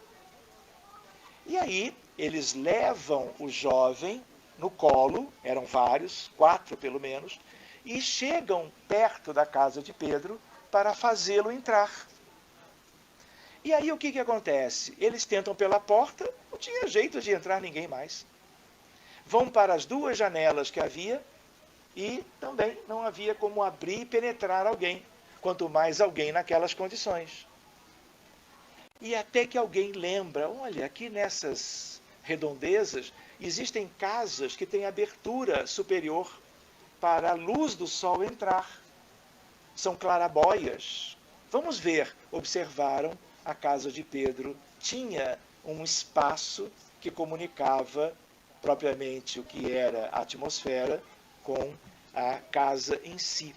E aí, eles levam o jovem no colo, eram vários, 4 pelo menos, e chegam perto da casa de Pedro para fazê-lo entrar. E aí o que acontece? Eles tentam pela porta, não tinha jeito de entrar ninguém mais. Vão para as 2 janelas que havia e também não havia como abrir e penetrar alguém, quanto mais alguém naquelas condições. E até que alguém lembra, olha, aqui nessas redondezas existem casas que têm abertura superior para a luz do sol entrar. São clarabóias. Vamos ver, observaram. A casa de Pedro tinha um espaço que comunicava propriamente o que era a atmosfera com a casa em si.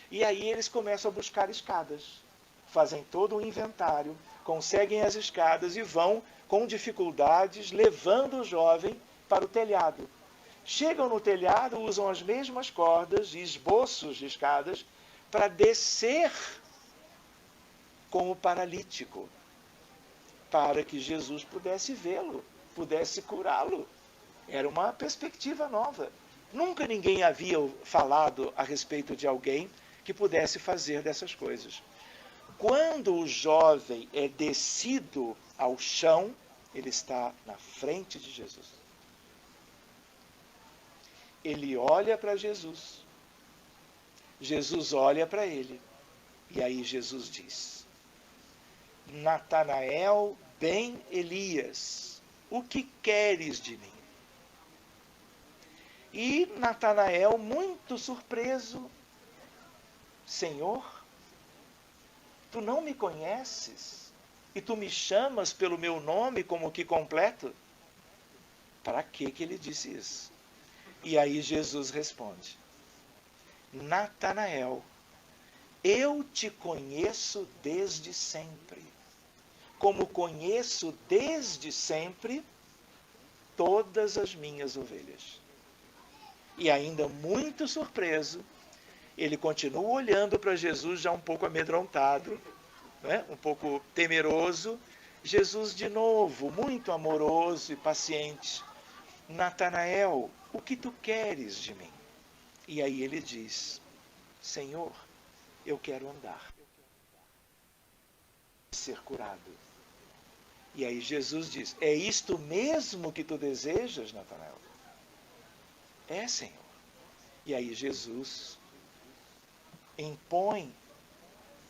E aí eles começam a buscar escadas, fazem todo um inventário, conseguem as escadas e vão, com dificuldades, levando o jovem para o telhado. Chegam no telhado, usam as mesmas cordas e esboços de escadas para descer como paralítico, para que Jesus pudesse vê-lo, pudesse curá-lo. Era uma perspectiva nova. Nunca ninguém havia falado a respeito de alguém que pudesse fazer dessas coisas. Quando o jovem é descido ao chão, ele está na frente de Jesus. Ele olha para Jesus. Jesus olha para ele. E aí Jesus diz, Natanael ben Elias, o que queres de mim? E Natanael, muito surpreso, Senhor, tu não me conheces e tu me chamas pelo meu nome como que completo? Para que ele disse isso? E aí Jesus responde, Natanael, eu te conheço desde sempre, como conheço desde sempre todas as minhas ovelhas. E ainda muito surpreso, ele continua olhando para Jesus já um pouco amedrontado, né? Um pouco temeroso. Jesus de novo, muito amoroso e paciente. Natanael, o que tu queres de mim? E aí ele diz, Senhor, eu quero andar, ser curado. E aí Jesus diz, é isto mesmo que tu desejas, Natanael? É, Senhor. E aí Jesus impõe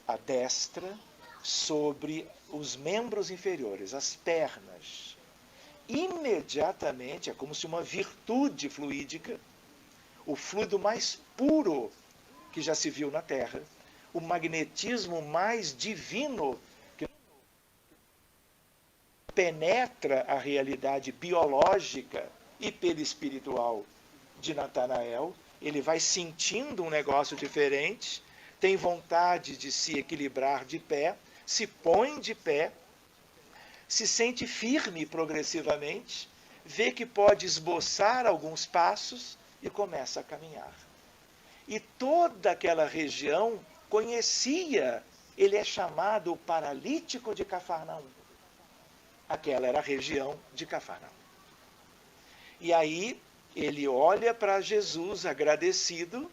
a destra sobre os membros inferiores, as pernas. Imediatamente, é como se uma virtude fluídica, o fluido mais puro que já se viu na Terra, o magnetismo mais divino que penetra a realidade biológica e perispiritual de Natanael, ele vai sentindo um negócio diferente, tem vontade de se equilibrar de pé, se põe de pé, se sente firme progressivamente, vê que pode esboçar alguns passos e começa a caminhar. E toda aquela região conhecia, ele é chamado o paralítico de Cafarnaum. Aquela era a região de Cafarnaum. E aí ele olha para Jesus agradecido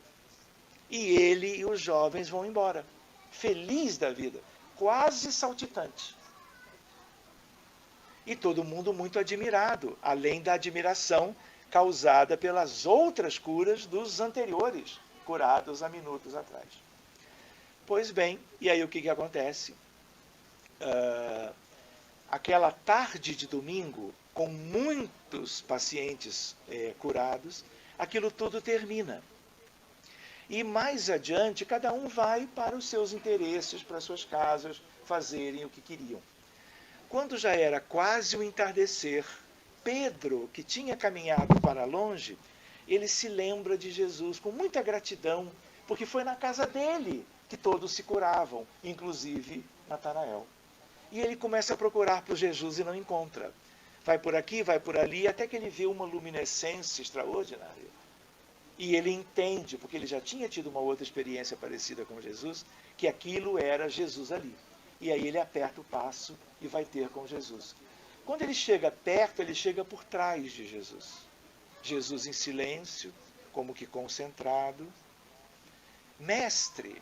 e ele e os jovens vão embora, feliz da vida, quase saltitante. E todo mundo muito admirado, além da admiração causada pelas outras curas dos anteriores, curados há minutos atrás. Pois bem, e aí o que acontece? Aquela tarde de domingo, com muitos pacientes curados, aquilo tudo termina. E mais adiante, cada um vai para os seus interesses, para as suas casas, fazerem o que queriam. Quando já era quase o entardecer, Pedro, que tinha caminhado para longe, ele se lembra de Jesus com muita gratidão, porque foi na casa dele que todos se curavam, inclusive Natanael. E ele começa a procurar por Jesus e não encontra. Vai por aqui, vai por ali, até que ele vê uma luminescência extraordinária. E ele entende, porque ele já tinha tido uma outra experiência parecida com Jesus, que aquilo era Jesus ali. E aí ele aperta o passo e vai ter com Jesus. Quando ele chega perto, ele chega por trás de Jesus. Jesus em silêncio, como que concentrado. Mestre!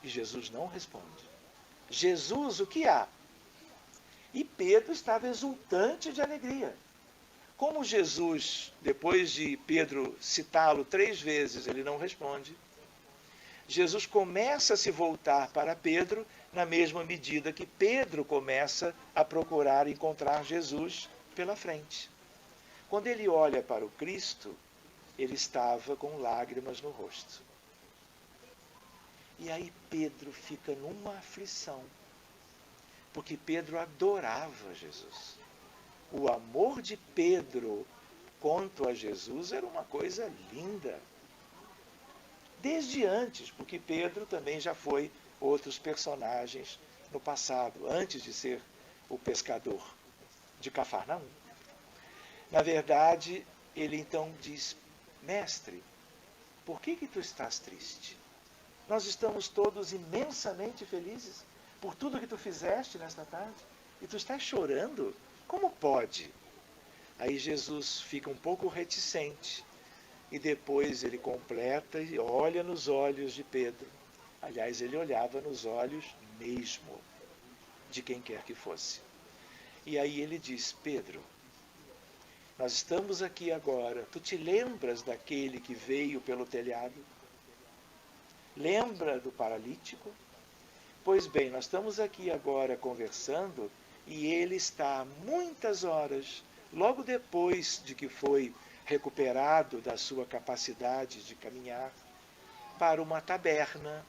E Jesus não responde. Jesus, o que há? E Pedro estava exultante de alegria. Como Jesus, depois de Pedro citá-lo 3 vezes, ele não responde, Jesus começa a se voltar para Pedro na mesma medida que Pedro começa a procurar encontrar Jesus pela frente. Quando ele olha para o Cristo, ele estava com lágrimas no rosto. E aí Pedro fica numa aflição, porque Pedro adorava Jesus. O amor de Pedro quanto a Jesus era uma coisa linda. Desde antes, porque Pedro também já foi outros personagens no passado, antes de ser o pescador de Cafarnaum. Na verdade, ele então diz, mestre, por que tu estás triste? Nós estamos todos imensamente felizes por tudo que tu fizeste nesta tarde, e tu estás chorando? Como pode? Aí Jesus fica um pouco reticente, e depois ele completa e olha nos olhos de Pedro. Aliás, ele olhava nos olhos mesmo, de quem quer que fosse. E aí ele diz, Pedro, nós estamos aqui agora, tu te lembras daquele que veio pelo telhado? Lembra do paralítico? Pois bem, nós estamos aqui agora conversando e ele está há muitas horas, logo depois de que foi recuperado da sua capacidade de caminhar, para uma taberna,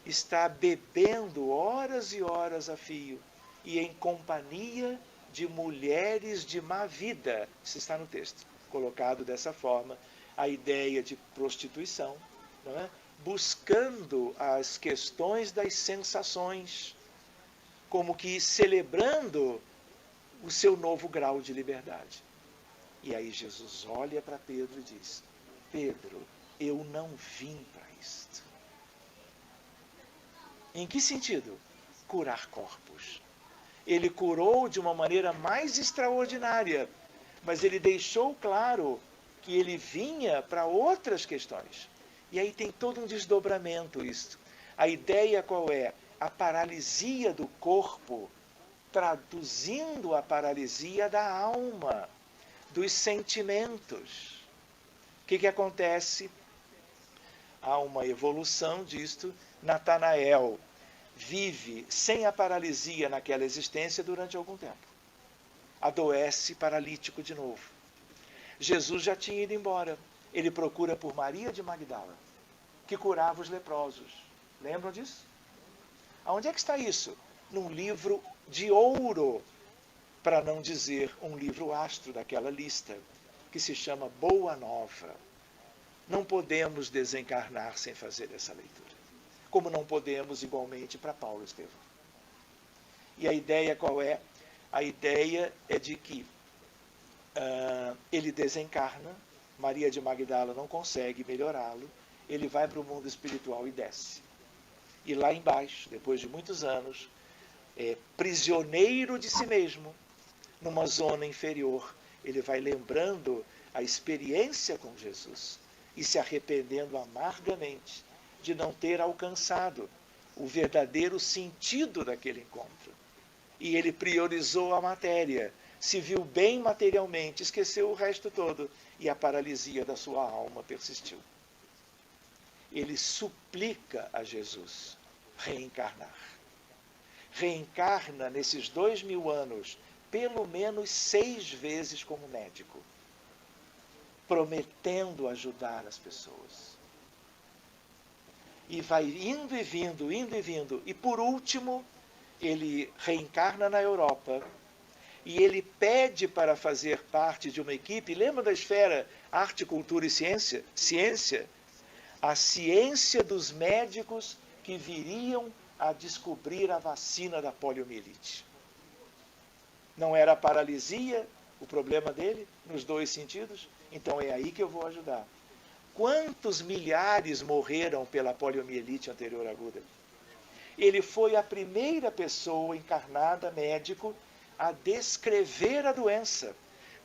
está bebendo horas e horas a fio e em companhia de mulheres de má vida. Isso está no texto, colocado dessa forma, a ideia de prostituição, não é? Buscando as questões das sensações, como que celebrando o seu novo grau de liberdade. E aí Jesus olha para Pedro e diz, Pedro, eu não vim para isto. Em que sentido? Curar corpos. Ele curou de uma maneira mais extraordinária, mas ele deixou claro que ele vinha para outras questões. E aí tem todo um desdobramento isso. A ideia qual é? A paralisia do corpo, traduzindo a paralisia da alma, dos sentimentos. O que acontece? Há uma evolução disto. Natanael vive sem a paralisia naquela existência durante algum tempo. Adoece paralítico de novo. Jesus já tinha ido embora. Ele procura por Maria de Magdala, que curava os leprosos. Lembram disso? Aonde é que está isso? Num livro de ouro, para não dizer um livro astro daquela lista, que se chama Boa Nova. Não podemos desencarnar sem fazer essa leitura. Como não podemos igualmente para Paulo Estevão. E a ideia qual é? A ideia é de que ele desencarna, Maria de Magdala não consegue melhorá-lo, ele vai para o mundo espiritual e desce. E lá embaixo, depois de muitos anos, prisioneiro de si mesmo, numa zona inferior, ele vai lembrando a experiência com Jesus e se arrependendo amargamente de não ter alcançado o verdadeiro sentido daquele encontro. E ele priorizou a matéria, se viu bem materialmente, esqueceu o resto todo, e a paralisia da sua alma persistiu. Ele suplica a Jesus reencarnar. Reencarna nesses 2000 anos, pelo menos 6 vezes como médico, prometendo ajudar as pessoas. E vai indo e vindo, indo e vindo. E por último, ele reencarna na Europa. E ele pede para fazer parte de uma equipe. Lembra da esfera arte, cultura e ciência? Ciência. A ciência dos médicos que viriam a descobrir a vacina da poliomielite. Não era a paralisia o problema dele, nos 2 sentidos? Então é aí que eu vou ajudar. Quantos milhares morreram pela poliomielite anterior aguda? Ele foi a primeira pessoa encarnada, médico, a descrever a doença.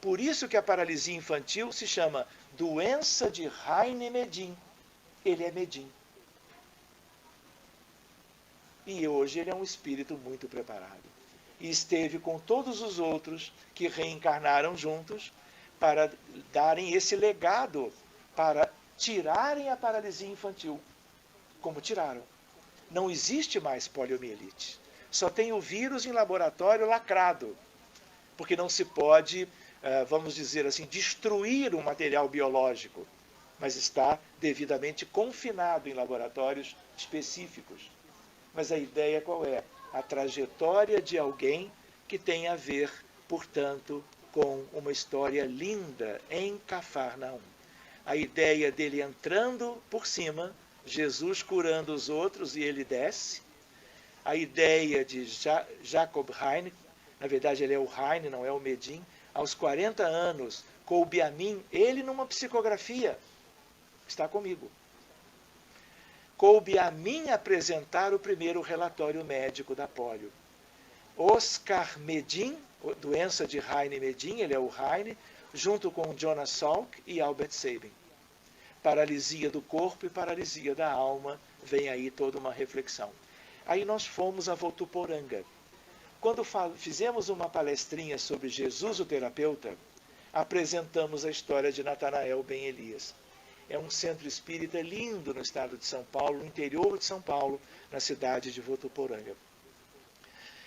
Por isso que a paralisia infantil se chama doença de Heine-Medin. Ele é Medin. E hoje ele é um espírito muito preparado. E esteve com todos os outros que reencarnaram juntos para darem esse legado, para tirarem a paralisia infantil, como tiraram. Não existe mais poliomielite. Só tem o vírus em laboratório lacrado, porque não se pode, vamos dizer assim, destruir o material biológico, mas está devidamente confinado em laboratórios específicos. Mas a ideia qual é? A trajetória de alguém que tem a ver, portanto, com uma história linda em Cafarnaum. A ideia dele entrando por cima, Jesus curando os outros e ele desce. A ideia de Jacob Heine, na verdade ele é o Heine, não é o Medin, aos 40 anos, coube a mim, ele numa psicografia, está comigo. Coube a mim apresentar o primeiro relatório médico da polio. Oscar Medin, doença de Heine-Medin, ele é o Heine, junto com Jonas Salk e Albert Sabin. Paralisia do corpo e paralisia da alma, vem aí toda uma reflexão. Aí nós fomos a Votuporanga. Quando fizemos uma palestrinha sobre Jesus o terapeuta, apresentamos a história de Natanael Ben Elias. É um centro espírita lindo no estado de São Paulo, no interior de São Paulo, na cidade de Votuporanga.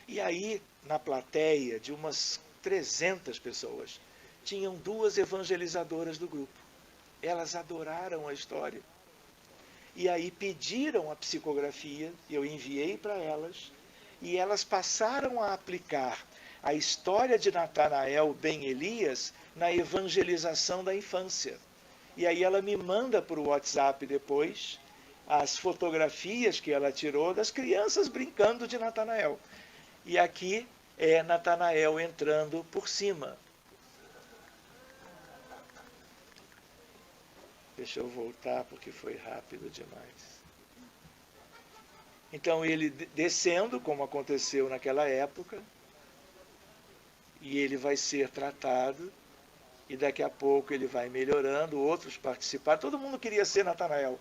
E aí, na plateia de umas 300 pessoas, tinham 2 evangelizadoras do grupo. Elas adoraram a história. E aí pediram a psicografia, eu enviei para elas, e elas passaram a aplicar a história de Natanael Ben Elias na evangelização da infância. E aí ela me manda por WhatsApp depois as fotografias que ela tirou das crianças brincando de Natanael. E aqui é Natanael entrando por cima. Deixa eu voltar porque foi rápido demais. Então ele descendo, como aconteceu naquela época, e ele vai ser tratado, e daqui a pouco ele vai melhorando, outros participaram. Todo mundo queria ser Natanael.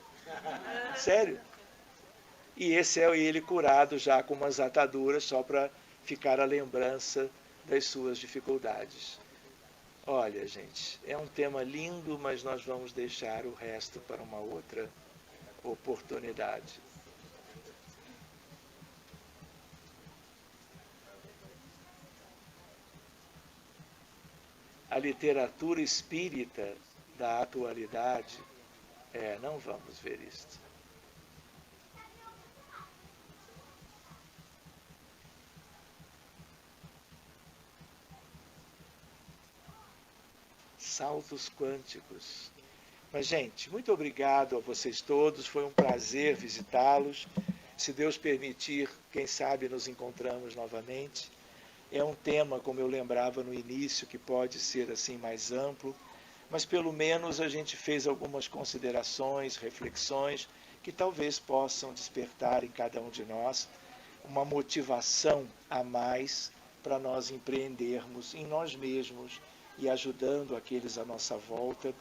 Sério. E esse é ele curado já com umas ataduras, só para ficar a lembrança das suas dificuldades. Olha, gente, é um tema lindo, mas nós vamos deixar o resto para uma outra oportunidade. A literatura espírita da atualidade, não vamos ver isto. Saltos quânticos. Mas, gente, muito obrigado a vocês todos. Foi um prazer visitá-los. Se Deus permitir, quem sabe nos encontramos novamente. É um tema, como eu lembrava no início, que pode ser assim mais amplo, mas pelo menos a gente fez algumas considerações, reflexões, que talvez possam despertar em cada um de nós uma motivação a mais para nós empreendermos em nós mesmos e ajudando aqueles à nossa volta,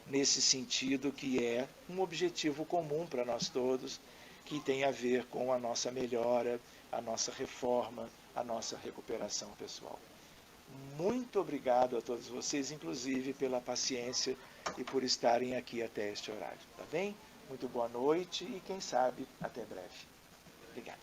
nesse sentido que é um objetivo comum para nós todos, que tem a ver com a nossa melhora, a nossa reforma, a nossa recuperação pessoal. Muito obrigado a todos vocês, inclusive pela paciência e por estarem aqui até este horário. Tá bem? Muito boa noite e, quem sabe, até breve. Obrigado.